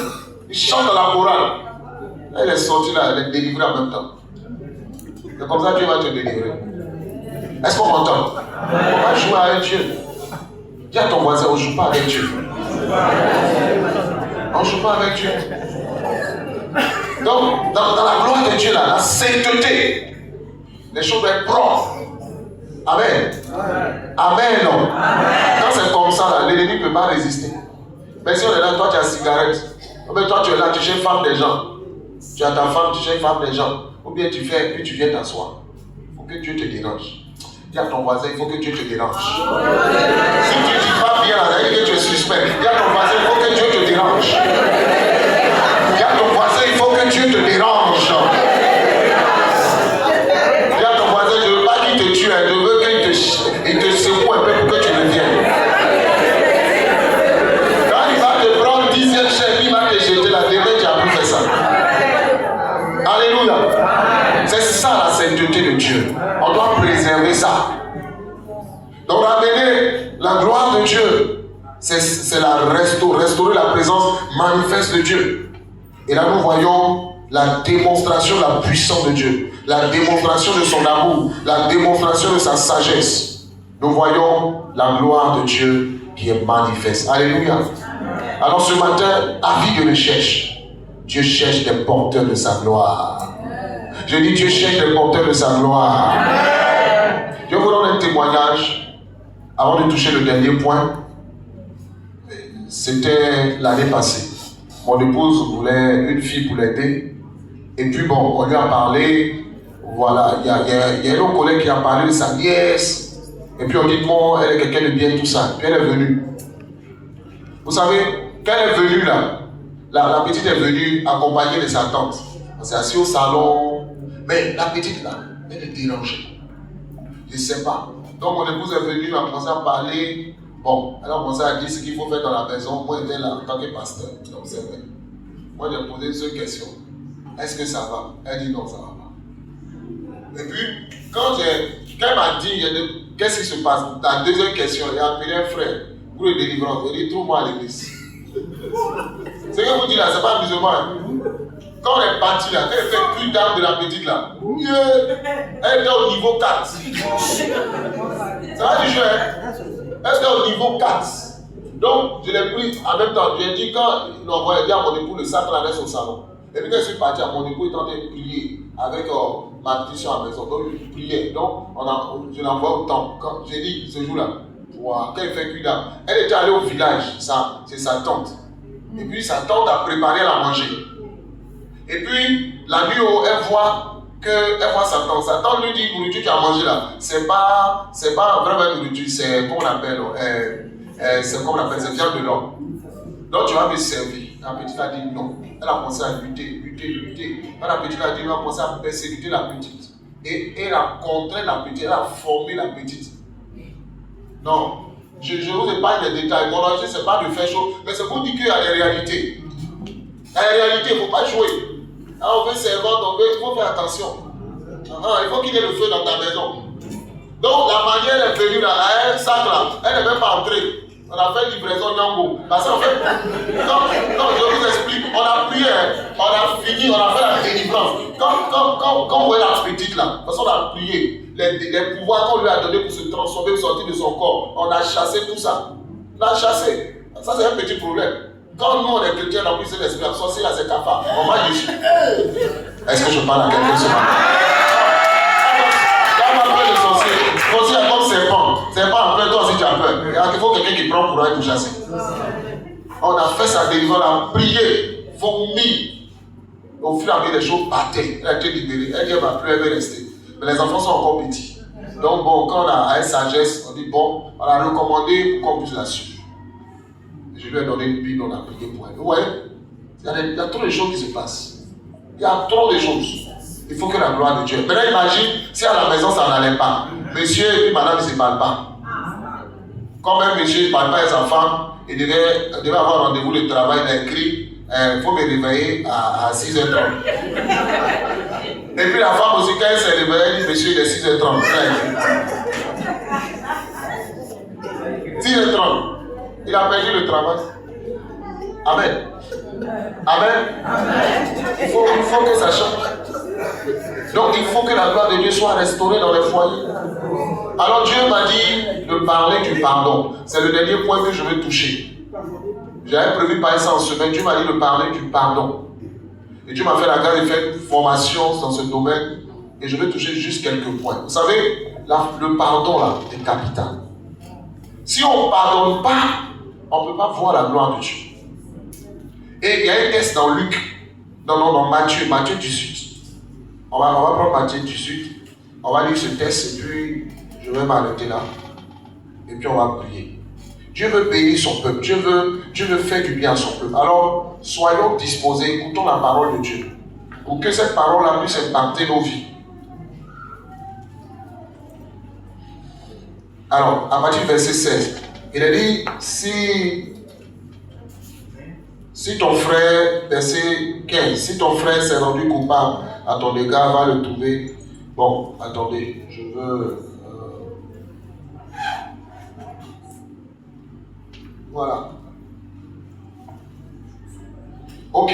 Il chante dans la chorale. Elle est sortie là, elle est délivrée en même temps. C'est comme ça que Dieu va te délivrer. Est-ce qu'on m'entend? On va jouer avec Dieu. Dis à ton voisin, on ne joue pas avec Dieu. On ne joue pas avec Dieu. Donc, dans la gloire de Dieu, là, la sainteté, les choses doivent être propres. Amen. Amen. Non. Quand c'est comme ça, là, l'ennemi ne peut pas résister. Mais si on est là, toi tu as cigarette. Mais toi tu es là, tu cherches femme des gens. Tu as ta femme, tu cherches femme des gens. Ou bien tu fais, puis tu viens t'asseoir. Il faut que Dieu te dérange. Dis à ton voisin, il faut que Dieu te dérange. Si tu ne dis pas bien, là, que tu es suspect. Dis à ton voisin, il faut que Dieu te dérange. Dis à ton voisin, il faut que Dieu te dérange. Dis à ton voisin, je ne veux pas qu'il te tue, je veux qu'il te secoue un peu pour que tu reviennes. Quand il va te prendre 10e chef, il va te jeter la demain, tu as pu faire ça. Alléluia. C'est ça la sainteté de Dieu. On doit préserver ça. Donc ramener la gloire de Dieu, c'est restaurer la présence manifeste de Dieu. Et là nous voyons la démonstration de la puissance de Dieu, la démonstration de son amour, la démonstration de sa sagesse. Nous voyons la gloire de Dieu qui est manifeste. Alléluia. Alors ce matin, avis de recherche. Dieu cherche des porteurs de sa gloire. Je dis Dieu cherche des porteurs de sa gloire. Je vous donne un témoignage avant de toucher le dernier point. C'était l'année passée. Mon épouse voulait une fille pour l'aider. Et puis bon, on lui a parlé. Voilà, il y a un autre collègue qui a parlé de sa nièce. Et puis on dit bon, elle est quelqu'un de bien, tout ça. Puis elle est venue. Vous savez, quand elle est venue là, la petite est venue accompagnée de sa tante. On s'est assis au salon. Mais la petite là, elle est dérangée. Je ne sais pas. Donc mon épouse est venue, elle a commencé à parler. Bon, elle a commencé à dire ce qu'il faut faire dans la maison. Moi, j'étais là en tant que pasteur. Donc c'est vrai. Moi, j'ai posé une seule question. Est-ce que ça va? Elle dit non, ça ne va pas. Et puis, quand j'ai Quand il m'a dit, qu'est-ce qui se passe? La deuxième question, il a appelé un frère pour le délivrance. Il dit, trouve-moi à l'église. Ce que vous dites là, c'est pas musulman. Hein? Quand on est parti là, quand elle fait plus d'âme de la petite là, elle était au niveau 4. Ça va du jeu, hein? Elle était au niveau 4. Donc, je l'ai pris en même temps. J'ai dit, quand il envoyait bien à mon époux, le sac là reste au salon. Et puis quand je suis parti, à mon époux était en train de prier avec ma petite soeur à la maison. Donc, il priait. Donc, je l'envoie au temple. Quand j'ai dit, ce jour-là, wow, quand il fait plus d'âme, elle était allée au village, c'est sa tante. Et puis, sa tante a préparé à la manger. Et puis, la nuit, elle voit sa tante. Sa tante lui dit, nourriture tu as mangé là, c'est pas vraiment nourriture, c'est comme on appelle, c'est viande de l'homme. Donc tu vas me servir. La petite a dit non. Elle a commencé à lutter. Quand la petite a dit, elle a commencé à persécuter la petite. Et elle a contraint la petite, elle a formé la petite. Non, je vous épargne les détails. Mon enjeu, c'est pas de faire chaud, mais c'est pour dire qu'il y a des réalités. La réalité, il ne faut pas jouer. Alors, on veut servir, il faut faire attention. Il faut qu'il y ait le feu dans ta maison. Donc, la manière est venue là, un sac là, elle n'est même pas entrée. On a fait livraison Nyambo. Parce qu'en fait, quand je vous explique, on a prié, on a fini, on a fait la délivrance. Quand vous voyez la petite là, parce qu'on a prié, les pouvoirs qu'on lui a donnés pour se transformer, pour sortir de son corps, on a chassé tout ça. On a chassé. Ça, c'est un petit problème. Quand nous, on est chrétiens, on a pris cet esprit, sorcier là, c'est cafard. On va Jésus. Est-ce que je parle à quelqu'un ce matin? Quand on appelle le sorcier, le sorcier est comme serpent. Serpent a peur, toi aussi tu as peur. Il faut quelqu'un qui prend courage pour chasser. On a fait sa délivrance, on a prié, vomi. Au fur et à mesure, les choses battaient. Elle a été libérée. Elle dit, elle ne va plus, elle va rester. Mais les enfants sont encore petits. Donc, bon, quand on a une sagesse, on dit, bon, on a recommandé pour qu'on puisse la suivre. Je lui ai donné une Bible, on a prié pour elle. Vous voyez, il y a trop de choses qui se passent. Il y a trop de choses. Il faut que la gloire de Dieu. Maintenant, imagine si à la maison ça n'allait pas. Monsieur et puis madame ne se parlent pas. Quand même monsieur ne parle pas à sa femme, il devait avoir rendez-vous de travail, il a écrit, il faut me réveiller à 6h30. Et puis la femme aussi, quand elle s'est réveillée, elle dit, monsieur, il est 6h30. 6h30. Il a perdu le travail. Amen. Amen. Il faut que ça change. Donc il faut que la gloire de Dieu soit restaurée dans les foyers. Alors Dieu m'a dit de parler du pardon. C'est le dernier point que je vais toucher. J'avais prévu parler ça en semaine. Dieu m'a dit de parler du pardon. Et Dieu m'a fait la grâce de faire une formation dans ce domaine. Et je vais toucher juste quelques points. Vous savez, le pardon là est capital. Si on ne pardonne pas, on ne peut pas voir la gloire de Dieu. Et il y a un texte dans Luc, dans Matthieu 18. On va prendre Matthieu 18. On va lire ce texte et puis je vais m'arrêter là. Et puis on va prier. Dieu veut bénir son peuple. Dieu veut faire du bien à son peuple. Alors, soyons disposés, écoutons la parole de Dieu. Pour que cette parole-là puisse impacter nos vies. Alors, à partir du verset 16, il a dit, si ton frère, verset 15, si ton frère s'est rendu coupable à ton égard, va le trouver. Bon, attendez, je veux... Voilà. Ok,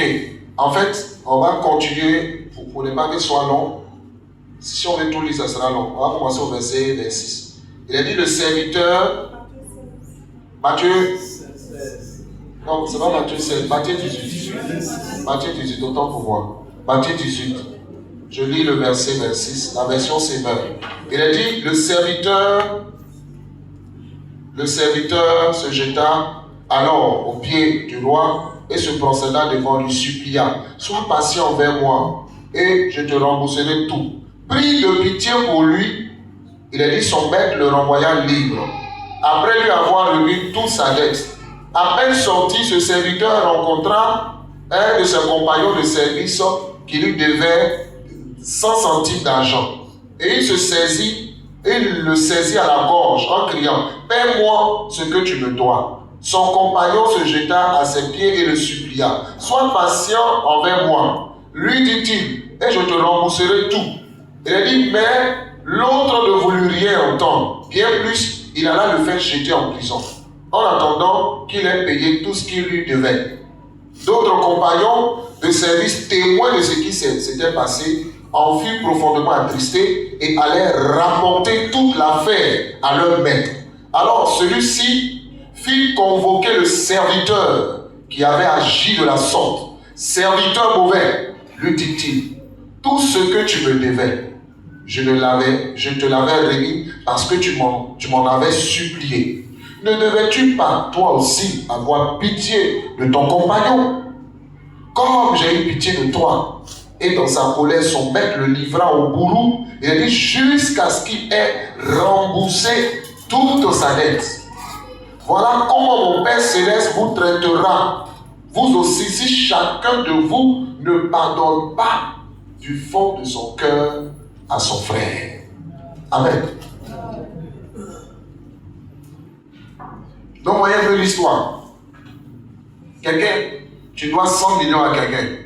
en fait, on va continuer pour ne pas que ce soit long. Si on veut tout lire, ça sera long. On va commencer au verset 26. Il a dit le serviteur, Matthieu, non, c'est pas Matthieu 16, Matthieu 18. Matthieu 18, autant pour moi. Matthieu 18, je lis le verset 26, la version Sévère. Il a dit le serviteur se jeta alors aux pieds du roi et se prosterna devant lui, supplia, sois patient envers moi et je te rembourserai tout. Pris de pitié pour lui, il a dit son maître le renvoya libre. Après lui avoir remis toute sa dette, à peine sorti, ce serviteur rencontra un de ses compagnons de service qui lui devait 100 centimes d'argent. Et il le saisit à la gorge en criant, paie-moi ce que tu me dois. Son compagnon se jeta à ses pieds et le supplia, sois patient envers moi. Lui dit-il, et je te rembourserai tout. Il a dit, mais L'autre ne voulut rien entendre. Bien plus, il alla le faire jeter en prison, en attendant qu'il ait payé tout ce qu'il lui devait. D'autres compagnons de service, témoins de ce qui s'était passé, en furent profondément attristés et allèrent rapporter toute l'affaire à leur maître. Alors celui-ci fit convoquer le serviteur qui avait agi de la sorte. Serviteur mauvais, lui dit-il, tout ce que tu me devais, je te l'avais remis parce que tu m'en avais supplié. Ne devais-tu pas, toi aussi, avoir pitié de ton compagnon, comme j'ai eu pitié de toi? Et dans sa colère, son maître le livra au bourreau, et il dit, jusqu'à ce qu'il ait remboursé toute sa dette. Voilà comment mon Père Céleste vous traitera, vous aussi, si chacun de vous ne pardonne pas du fond de son cœur à son frère. Amen. Donc, voyez un peu l'histoire. Quelqu'un, tu dois 100 millions à quelqu'un.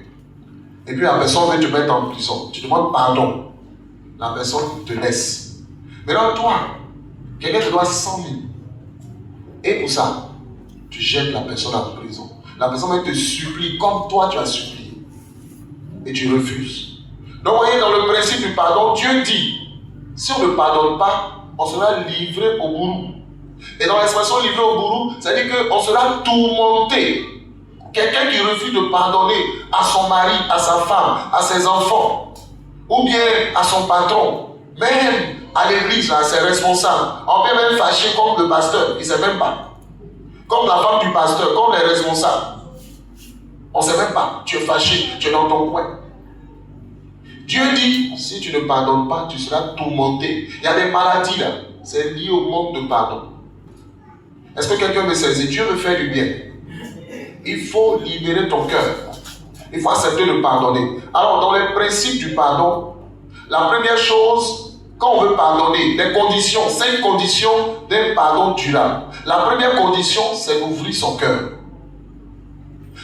Et puis la personne veut te mettre en prison. Tu demandes pardon. La personne te laisse. Maintenant, toi, quelqu'un te doit 100 000. Et pour ça, tu jettes la personne en prison. La personne te supplie comme toi tu as supplié. Et tu refuses. Donc, vous voyez, dans le principe du pardon, Dieu dit, si on ne pardonne pas, on sera livré au bourreau. Et dans l'expression livré au bourreau, ça veut dire qu'on sera tourmenté. Quelqu'un qui refuse de pardonner à son mari, à sa femme, à ses enfants, ou bien à son patron, même à l'église, à ses responsables. On peut même fâcher comme le pasteur, il ne sait même pas. Comme la femme du pasteur, comme les responsables. On ne sait même pas. Tu es fâché, tu es dans ton coin. Dieu dit, si tu ne pardonnes pas, tu seras tourmenté. Il y a des maladies là, c'est lié au manque de pardon. Est-ce que quelqu'un me saisit? Dieu me fait du bien. Il faut libérer ton cœur. Il faut accepter de pardonner. Alors, dans les principes du pardon, la première chose, quand on veut pardonner, les conditions, 5 conditions d'un pardon durable. La première condition, c'est d'ouvrir son cœur.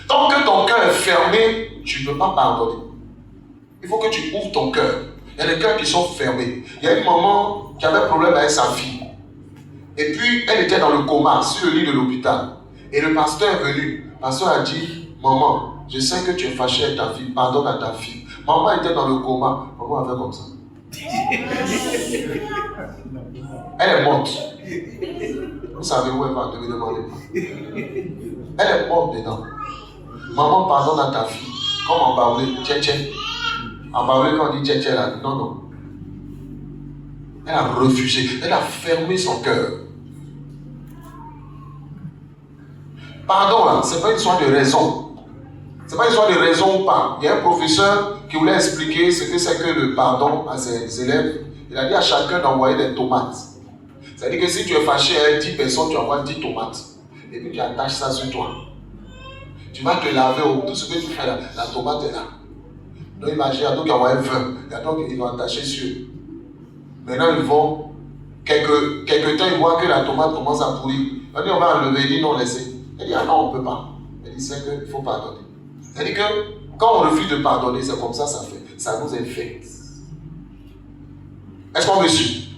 Tant que ton cœur est fermé, tu ne peux pas pardonner. Il faut que tu ouvres ton cœur. Il y a des cœurs qui sont fermés. Il y a une maman qui avait un problème avec sa fille. Et puis, elle était dans le coma, sur le lit de l'hôpital. Et le pasteur est venu. Le pasteur a dit, maman, je sais que tu es fâchée avec ta fille, pardonne à ta fille. Maman était dans le coma. Maman avait comme ça. Elle est morte. Vous savez où elle va, ne me demandez pas. Elle est morte dedans. Maman, pardonne à ta fille. Comme en baoulé, tchè. En baoulé, quand on dit tchè là, non. Elle a refusé. Elle a fermé son cœur. Pardon là, ce n'est pas une histoire de raison. Ce n'est pas une histoire de raison ou pas. Il y a un professeur qui voulait expliquer ce que c'est que le pardon à ses élèves. Il a dit à chacun d'envoyer des tomates. C'est-à-dire que si tu es fâché avec 10 personnes, tu envoies 10 tomates. Et puis tu attaches ça sur toi. Tu vas te laver, tout ce que tu fais là, la tomate est là. Donc imagine, il y a d'autres qui envoient 20. Il y a d'autres qui vont attacher sur eux. Maintenant ils vont, quelques temps, ils voient que la tomate commence à pourrir. On dit on va enlever, il dit non, laissez. Elle dit ah non, on ne peut pas. Elle dit c'est qu'il faut pardonner. C'est-à-dire que quand on refuse de pardonner, c'est comme ça fait. Ça nous infecte. Est-ce qu'on me suit?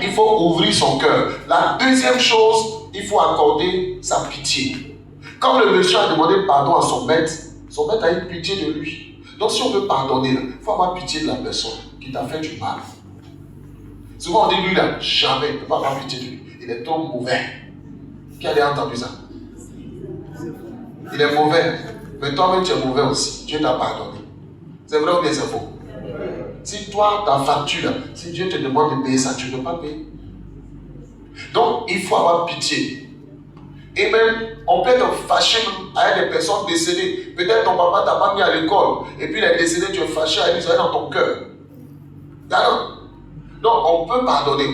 Il faut ouvrir son cœur. La deuxième chose, il faut accorder sa pitié. Quand le monsieur a demandé pardon à son maître a eu pitié de lui. Donc si on veut pardonner, il faut avoir pitié de la personne qui t'a fait du mal. Souvent on dit lui là, jamais, il ne peut pas avoir pitié de lui. Il est trop mauvais. Qui a déjà entendu ça? Il est mauvais. Mais toi-même tu es mauvais aussi. Dieu t'a pardonné. C'est vrai ou bien c'est faux? Si toi, ta facture, si Dieu te demande de payer ça, tu ne peux pas payer. Donc, il faut avoir pitié. Et même, on peut être fâché avec des personnes décédées. Peut-être ton papa t'a pas mis à l'école. Et puis il est décédé, tu es fâché avec lui, ça est dans ton cœur. D'accord? Donc, on peut pardonner,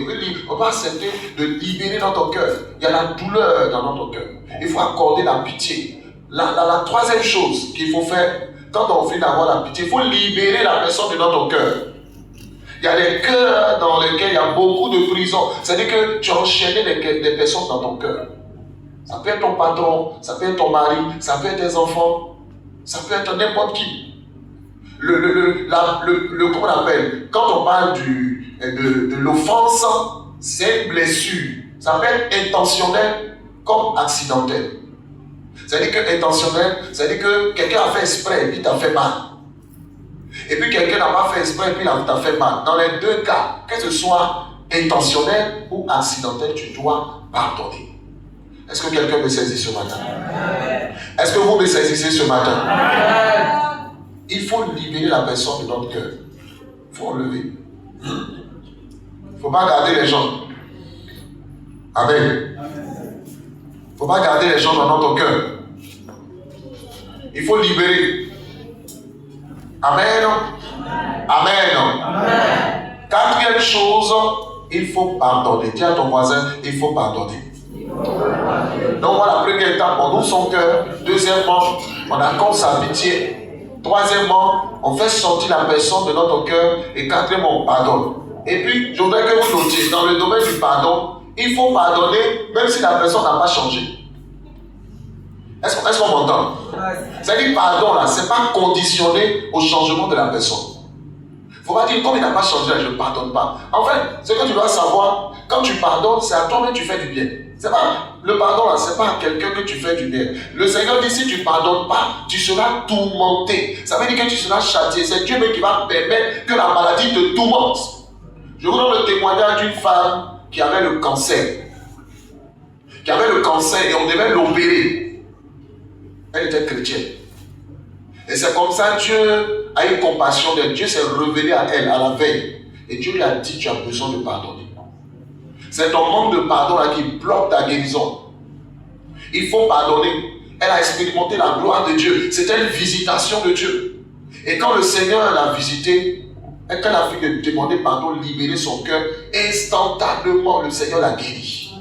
on peut accepter de libérer dans ton cœur. Il y a la douleur dans notre cœur. Il faut accorder la pitié. La troisième chose qu'il faut faire, quand on finit d'avoir la pitié, il faut libérer la personne de notre cœur. Il y a des cœurs dans lesquels il y a beaucoup de prison. C'est-à-dire que tu as enchaîné des personnes dans ton cœur. Ça peut être ton patron, ça peut être ton mari, ça peut être tes enfants, ça peut être n'importe qui. Comment on appelle, quand on parle de l'offense, c'est une blessure. Ça peut être intentionnel comme accidentel. C'est-à-dire que intentionnel, c'est-à-dire que quelqu'un a fait exprès et puis t'a fait mal. Et puis quelqu'un n'a pas fait exprès et puis t'a fait mal. Dans les deux cas, que ce soit intentionnel ou accidentel, tu dois pardonner. Est-ce que quelqu'un me saisit ce matin? Est-ce que vous me saisissez ce matin? Il faut libérer la personne de notre cœur. Il faut enlever. Il ne faut pas garder les gens. Amen. Il ne faut pas garder les gens dans notre cœur. Il faut libérer. Amen. Amen. Quatrième chose, il faut pardonner. Dis à ton voisin, il faut pardonner. Donc voilà la première étape, on ouvre son cœur. Deuxièmement, on accorde sa pitié. Troisièmement, on fait sortir la personne de notre cœur. Et quatrièmement, on pardonne. Et puis, je voudrais que vous notiez, dans le domaine du pardon, il faut pardonner même si la personne n'a pas changé. Est-ce qu'on m'entend? C'est-à-dire, pardon là, ce n'est pas conditionné au changement de la personne. Il ne faut pas dire, comme il n'a pas changé, je ne pardonne pas. En fait, ce que tu dois savoir, quand tu pardonnes, c'est à toi-même que tu fais du bien. C'est pas, le pardon là, ce n'est pas à quelqu'un que tu fais du bien. Le Seigneur dit, si tu ne pardonnes pas, tu seras tourmenté. Ça veut dire que tu seras châtié. C'est Dieu même qui va permettre que la maladie te tourmente. Je vous donne le témoignage d'une femme qui avait le cancer. Qui avait le cancer et on devait l'opérer. Elle était chrétienne. Et c'est comme ça Dieu a eu compassion d'elle. Dieu s'est révélé à elle à la veille. Et Dieu lui a dit, tu as besoin de pardonner. C'est ton manque de pardon là qui bloque ta guérison. Il faut pardonner. Elle a expérimenté la gloire de Dieu. C'était une visitation de Dieu. Et quand le Seigneur l'a visitée, et quand elle a fait demander pardon, libérer son cœur, instantanément le Seigneur l'a guéri.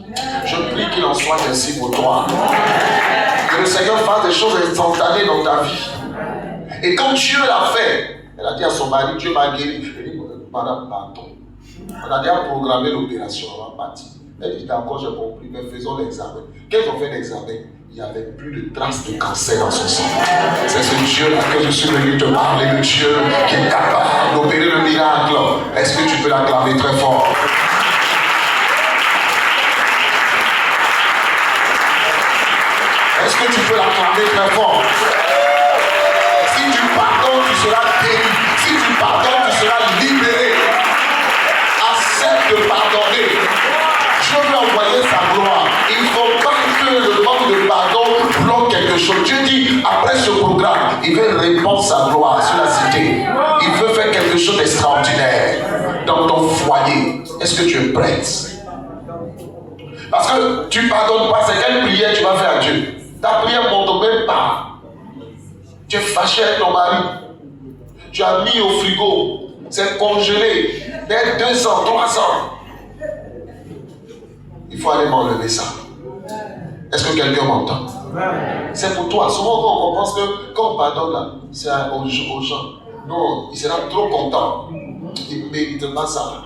Je prie qu'il en soit ainsi pour toi. Que le Seigneur fasse des choses instantanées dans ta vie. Et quand Dieu l'a fait, elle a dit à son mari, Dieu m'a guéri. Elle dit, madame, pardon. On a déjà programmé l'opération, on va partir. Elle dit, d'accord, j'ai compris, mais faisons l'examen. Quand ils ont fait l'examen, il n'y avait plus de traces de cancer dans son sang. C'est ce Dieu-là que je suis venu te parler, le Dieu qui est capable d'opérer le miracle. Est-ce que tu peux l'acclamer très fort? Est-ce que tu peux l'acclamer très fort? Si tu pardonnes, tu seras guéri. Si tu pardonnes, tu seras libéré. Accepte de pardonner. Dieu veut envoyer sa gloire. Il ne faut pas que le manque de pardon bloque quelque chose. Dieu dit, après ce programme, il veut répandre sa gloire sur la cité. Il veut faire quelque chose d'extraordinaire dans ton foyer. Est-ce que tu es prête? Parce que tu ne pardonnes pas, c'est quelle prière tu vas faire à Dieu? Ta prière ne monte même pas. Tu es fâché avec ton mari. Tu as mis au frigo. C'est congelé. Dès 2 ans, 3 ans. Il faut aller m'enlever ça. Est-ce que quelqu'un m'entend? C'est pour toi. Souvent, on pense que quand on pardonne là, c'est aux gens. Non, il sera trop content. Il ne mérite pas ça.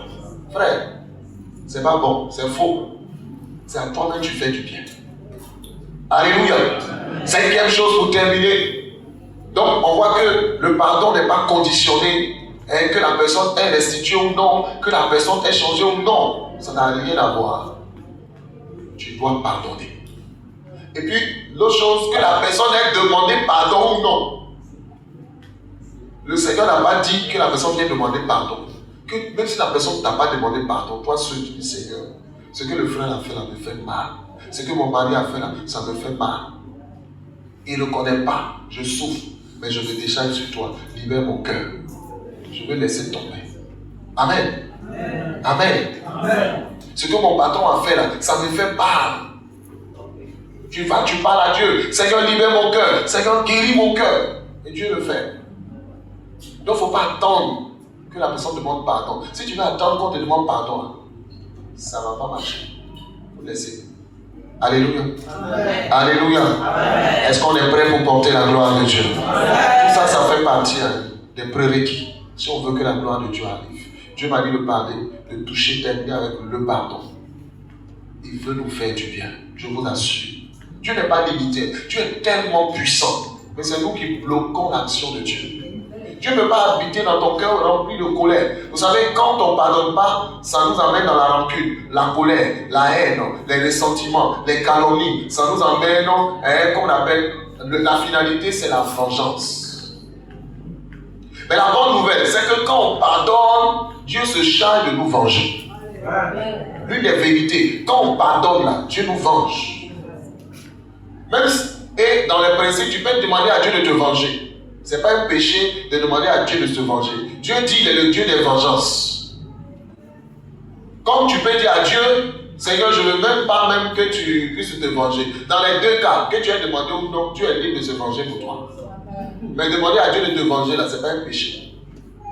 Frère, c'est pas bon, c'est faux. C'est à toi-même que tu fais du bien. Alléluia. 5e chose pour terminer. Donc, on voit que le pardon n'est pas conditionné, hein, que la personne est restituée ou non, que la personne est changée ou non. Ça n'a rien à voir. Tu dois pardonner. Et puis, l'autre chose, que la personne ait demandé pardon ou non. Le Seigneur n'a pas dit que la personne vient demander pardon. Que même si la personne ne t'a pas demandé pardon, toi seul tu dis, Seigneur, ce que le frère a fait là me fait mal. Ce que mon mari a fait là, ça me fait mal. Il ne connaît pas, je souffre, mais je me décharge sur toi. Libère mon cœur. Je veux laisser tomber. Amen. Amen. Amen. Ce que mon patron a fait là, ça me fait mal. Tu parles à Dieu. Seigneur, libère mon cœur. Seigneur, guéris mon cœur. Et Dieu le fait. Donc, il ne faut pas attendre que la personne demande pardon. Si tu veux attendre qu'on te demande pardon, ça ne va pas marcher. Il faut laisser. Alléluia. Amen. Alléluia. Amen. Est-ce qu'on est prêt pour porter la gloire de Dieu? Tout ça, ça fait partie des prérequis. Si on veut que la gloire de Dieu arrive. Dieu m'a dit de parler, de toucher, terminer avec le pardon. Il veut nous faire du bien. Je vous assure. Dieu n'est pas limité. Dieu est tellement puissant. Mais c'est nous qui bloquons l'action de Dieu. Dieu ne peut pas habiter dans ton cœur rempli de colère. Vous savez, quand on ne pardonne pas, ça nous amène dans la rancune, la colère, la haine, les ressentiments, les calomnies. Ça nous amène, comme on appelle, la finalité, c'est la vengeance. Mais la bonne nouvelle, c'est que quand on pardonne, Dieu se charge de nous venger. L'une des vérités, quand on pardonne, là, Dieu nous venge. Même et dans les principes, tu peux demander à Dieu de te venger. Ce n'est pas un péché de demander à Dieu de se venger. Dieu dit qu'il est le Dieu des vengeances. Comme tu peux dire à Dieu, Seigneur, je ne veux même pas même que tu puisses te venger. Dans les deux cas, que tu aies demandé ou non, Dieu est libre de se venger pour toi. Mais demander à Dieu de te venger, là, ce n'est pas un péché.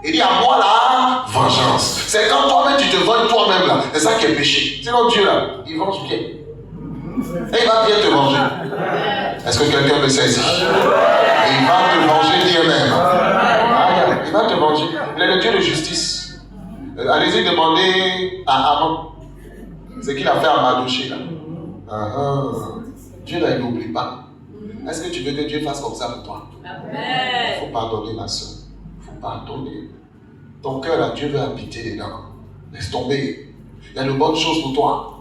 Il dit à moi la vengeance. C'est quand toi-même tu te venges toi-même là. C'est ça qui est péché. Sinon Dieu là, il venge bien. Et il va bien te venger. Est-ce que quelqu'un me saisit? Et il va te venger bien-même. Il va te venger. Il est le Dieu de justice. Allez-y demander à Amon ce qu'il a fait à Madoché là. Dieu là, il n'oublie pas. Est-ce que tu veux que Dieu fasse comme ça pour toi? Il faut pardonner ma soeur. Il faut pardonner. Ton cœur là, Dieu veut habiter dedans. Laisse tomber. Il y a de bonnes choses pour toi.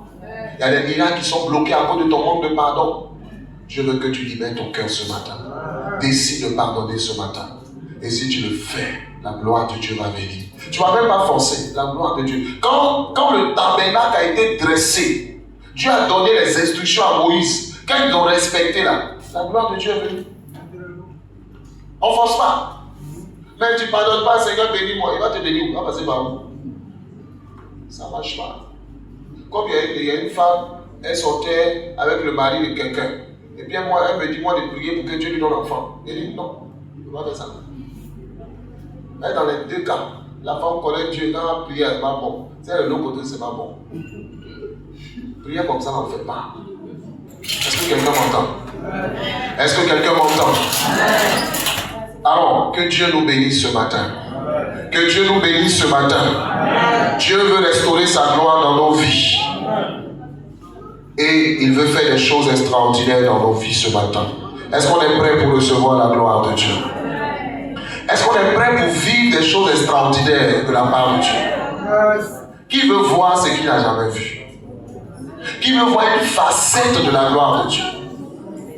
Il y a des miracles qui sont bloqués à cause de ton manque de pardon. Je veux que tu libères ton cœur ce matin. Décide de pardonner ce matin. Et si tu le fais, la gloire de Dieu va venir. Tu ne vas même pas forcer, la gloire de Dieu. Quand le tabernacle a été dressé, Dieu a donné les instructions à Moïse. Quand ils ont respecté là, la gloire de Dieu est venue. On ne force pas. Mais tu ne pardonnes pas, Seigneur, bénis-moi. Il va te bénir. Il va passer par où? Ça ne marche pas. Comme il y a une femme, elle sortait avec le mari de quelqu'un. Et bien moi, elle me dit moi de prier pour que Dieu lui donne l'enfant. Elle dit non, je ne vais pas faire ça. Mais dans les deux cas, la femme connaît Dieu, quand elle prie, elle n'est pas bon. Si elle est de l'autre côté, c'est pas bon. Prier comme ça, n'en fait pas. Est-ce que quelqu'un m'entend? Est-ce que quelqu'un m'entend? Alors, que Dieu nous bénisse ce matin. Que Dieu nous bénisse ce matin. Dieu veut restaurer sa gloire dans nos vies. Et il veut faire des choses extraordinaires dans nos vies ce matin. Est-ce qu'on est prêt pour recevoir la gloire de Dieu? Est-ce qu'on est prêt pour vivre des choses extraordinaires de la part de Dieu? Qui veut voir ce qu'il n'a jamais vu? Qui veut voir une facette de la gloire de Dieu?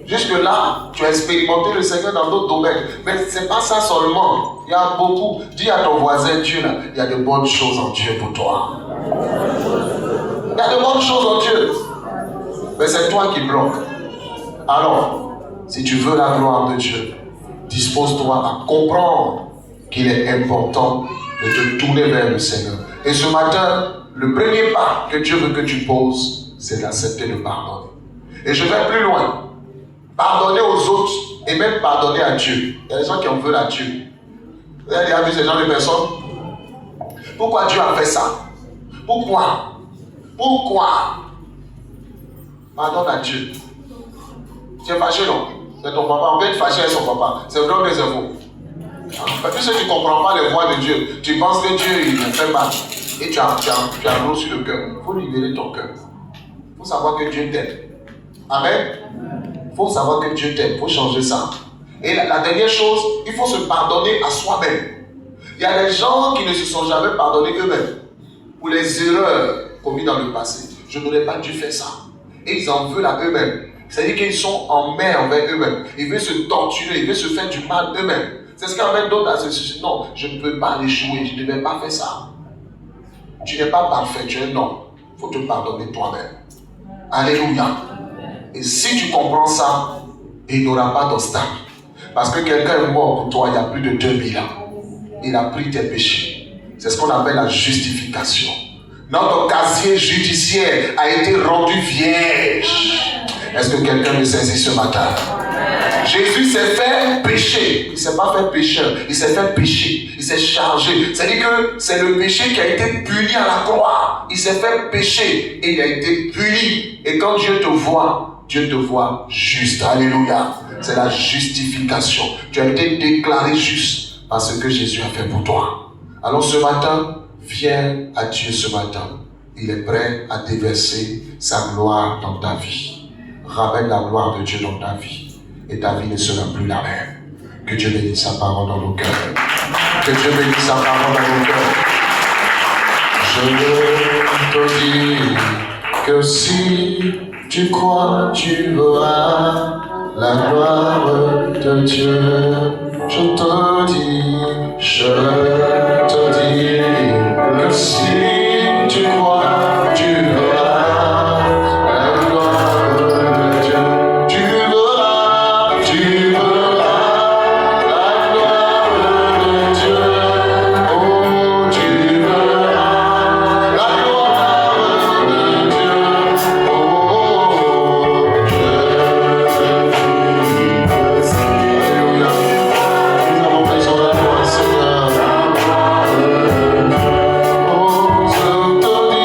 Jusque-là, tu as expérimenté le Seigneur dans d'autres domaines. Mais ce n'est pas ça seulement. Il y a beaucoup. Dis à ton voisin, Dieu, là, il y a de bonnes choses en Dieu pour toi. Il y a de bonnes choses en Dieu. Mais c'est toi qui bloques. Alors, si tu veux la gloire de Dieu, dispose-toi à comprendre qu'il est important de te tourner vers le Seigneur. Et ce matin, le premier pas que Dieu veut que tu poses, c'est d'accepter de pardonner. Et je vais plus loin. Pardonner aux autres et même pardonner à Dieu. Il y a des gens qui en veulent à Dieu. Vous avez déjà vu ce genre de personnes? Pourquoi Dieu a fait ça? Pourquoi? Pardonne à Dieu. Tu es fâché, non? C'est ton papa. On peut être fâché avec son papa. C'est vrai que c'est faux. Puisque tu ne comprends pas les voies de Dieu, tu penses que Dieu il fait mal. Et tu as l'eau sur le cœur. Il faut libérer ton cœur. Il faut savoir que Dieu t'aime. Amen. Il faut savoir que Dieu t'aime. Il faut changer ça. Et la dernière chose, il faut se pardonner à soi-même. Il y a des gens qui ne se sont jamais pardonnés eux-mêmes pour les erreurs commises dans le passé. Je n'aurais pas dû faire ça. Et ils en veulent à eux-mêmes. C'est-à-dire qu'ils sont en mer envers eux-mêmes. Ils veulent se torturer, ils veulent se faire du mal eux-mêmes. C'est ce qui amène d'autres à se dire non, je ne peux pas échouer, je ne vais pas faire ça. Tu n'es pas parfait, tu es un homme. Il faut te pardonner toi-même. Alléluia. Et si tu comprends ça, il n'y aura pas d'obstacle. Parce que quelqu'un est mort pour toi il y a plus de 2000 ans. Il a pris tes péchés. C'est ce qu'on appelle la justification. Notre casier judiciaire a été rendu vierge. Est-ce que quelqu'un me saisit ce matin? Jésus s'est fait pécher. Il ne s'est pas fait pécheur. Il s'est fait pécher. Il s'est chargé. C'est-à-dire que c'est le péché qui a été puni à la croix. Il s'est fait pécher et il a été puni. Et quand Dieu te voit juste. Alléluia. C'est la justification. Tu as été déclaré juste par ce que Jésus a fait pour toi. Alors ce matin, viens à Dieu ce matin. Il est prêt à déverser sa gloire dans ta vie. Ramène la gloire de Dieu dans ta vie. Et ta vie ne sera plus la même. Que Dieu bénisse sa parole dans nos cœurs. Que Dieu bénisse sa parole dans nos cœurs. Je te dis que si tu crois, tu verras la gloire de Dieu. Je te dis que si tu crois, tu verras la gloire de Dieu. Tu verras la gloire de Dieu. Oh, tu verras la gloire de Dieu. Oh, je te dis que si. Alléluia. Nous avons besoin de toi, Seigneur. Oh, je te dis que tu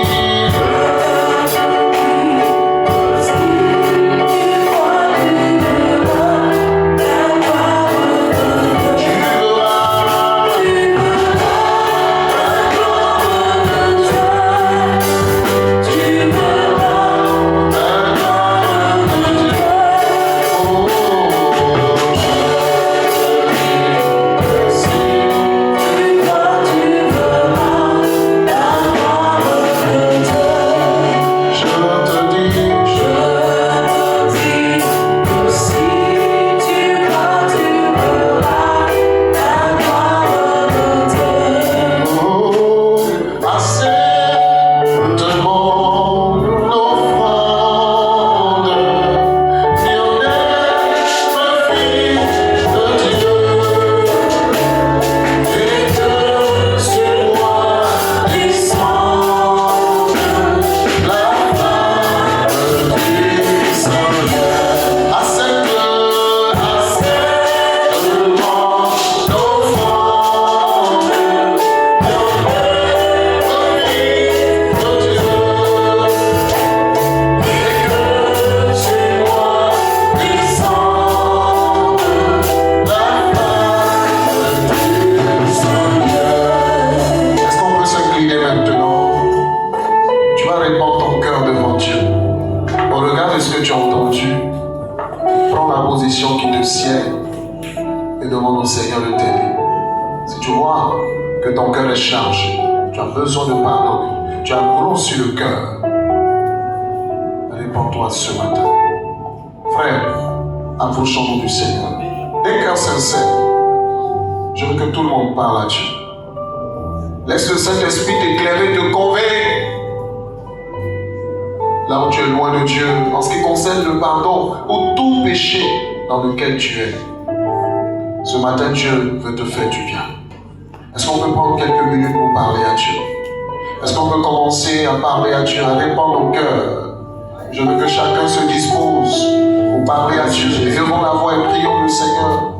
qui te sied et demande au Seigneur de t'aider. Si tu vois que ton cœur est chargé, tu as besoin de pardonner, tu as un gros sur le cœur, réponds-toi ce matin. Frère, approchons-nous du Seigneur. Des cœurs sincères. Je veux que tout le monde parle à Dieu. Laisse le Saint-Esprit t'éclairer, te convaincre. Là où tu es loin de Dieu, en ce qui concerne le pardon ou tout péché dans lequel tu es. Ce matin, Dieu veut te faire du bien. Est-ce qu'on peut prendre quelques minutes pour parler à Dieu? Est-ce qu'on peut commencer à parler à Dieu, à répandre au cœur? Je veux que chacun se dispose pour parler à Dieu. Élevons la voix et prions le Seigneur.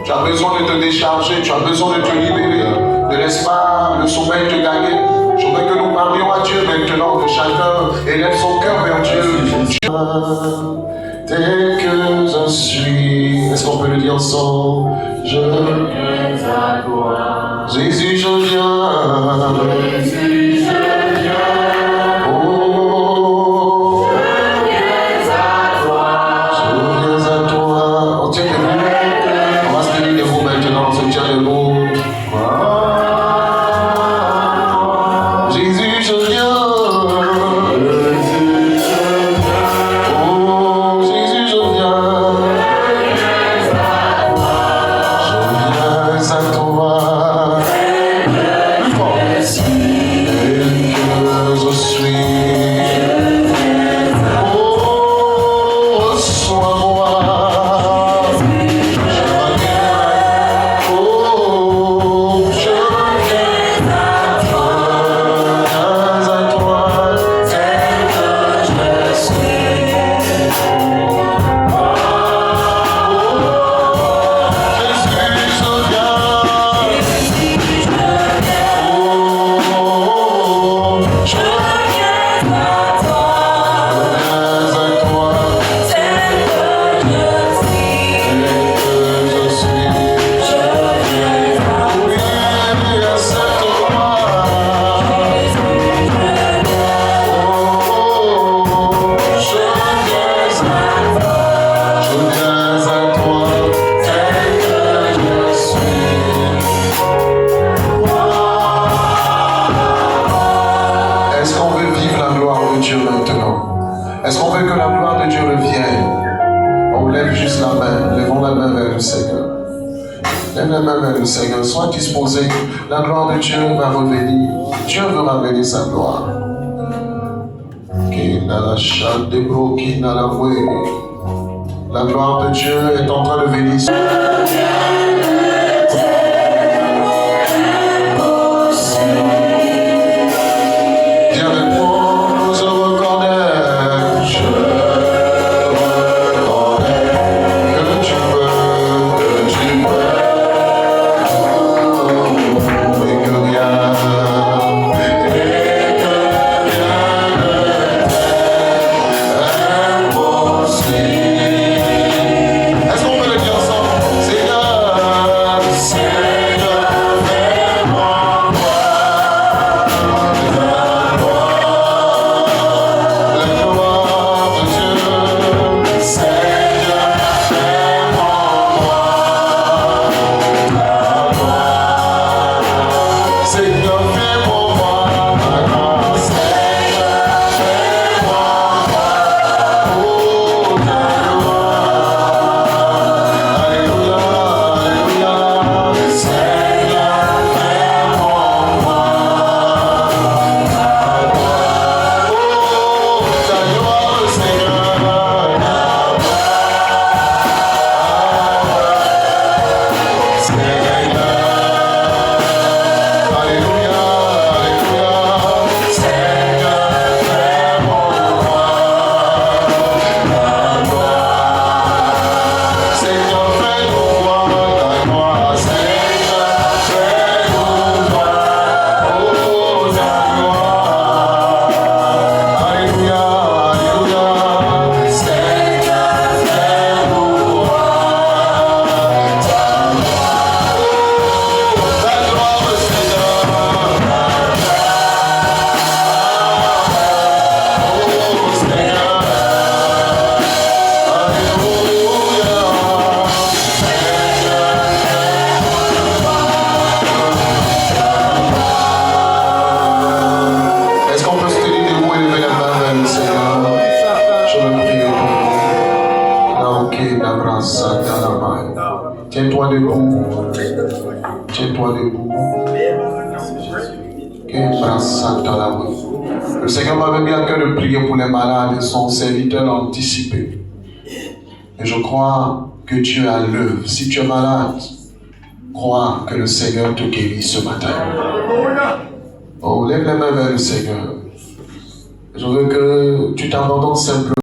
Tu as besoin de te décharger, tu as besoin de te libérer. Ne laisse pas le sommeil te gagner. Je veux que nous parlions à Dieu maintenant, que chacun élève son cœur vers Dieu. Tel que je suis. Est-ce qu'on peut le dire ensemble? Je viens à toi. Jésus, je viens. Jésus, je viens. Oh, je viens à toi. Je viens à toi. On tient debout. On va se tenir debout maintenant. On se tient debout. Jésus, je viens. Oh Lève les mains vers le Seigneur. Sois disposé. La gloire de Dieu va revenir. Dieu veut ramener sa gloire. La gloire de Dieu est en train de venir. Tiens-toi debout. Tiens-toi debout. Le Seigneur m'avait mis à cœur de prier pour les malades et son serviteur l'a anticipé. Et je crois que Dieu a l'œuvre. Si tu es malade, crois que le Seigneur te guérit ce matin. Oh, lève les mains vers le Seigneur. Je veux que tu t'abandonnes simplement.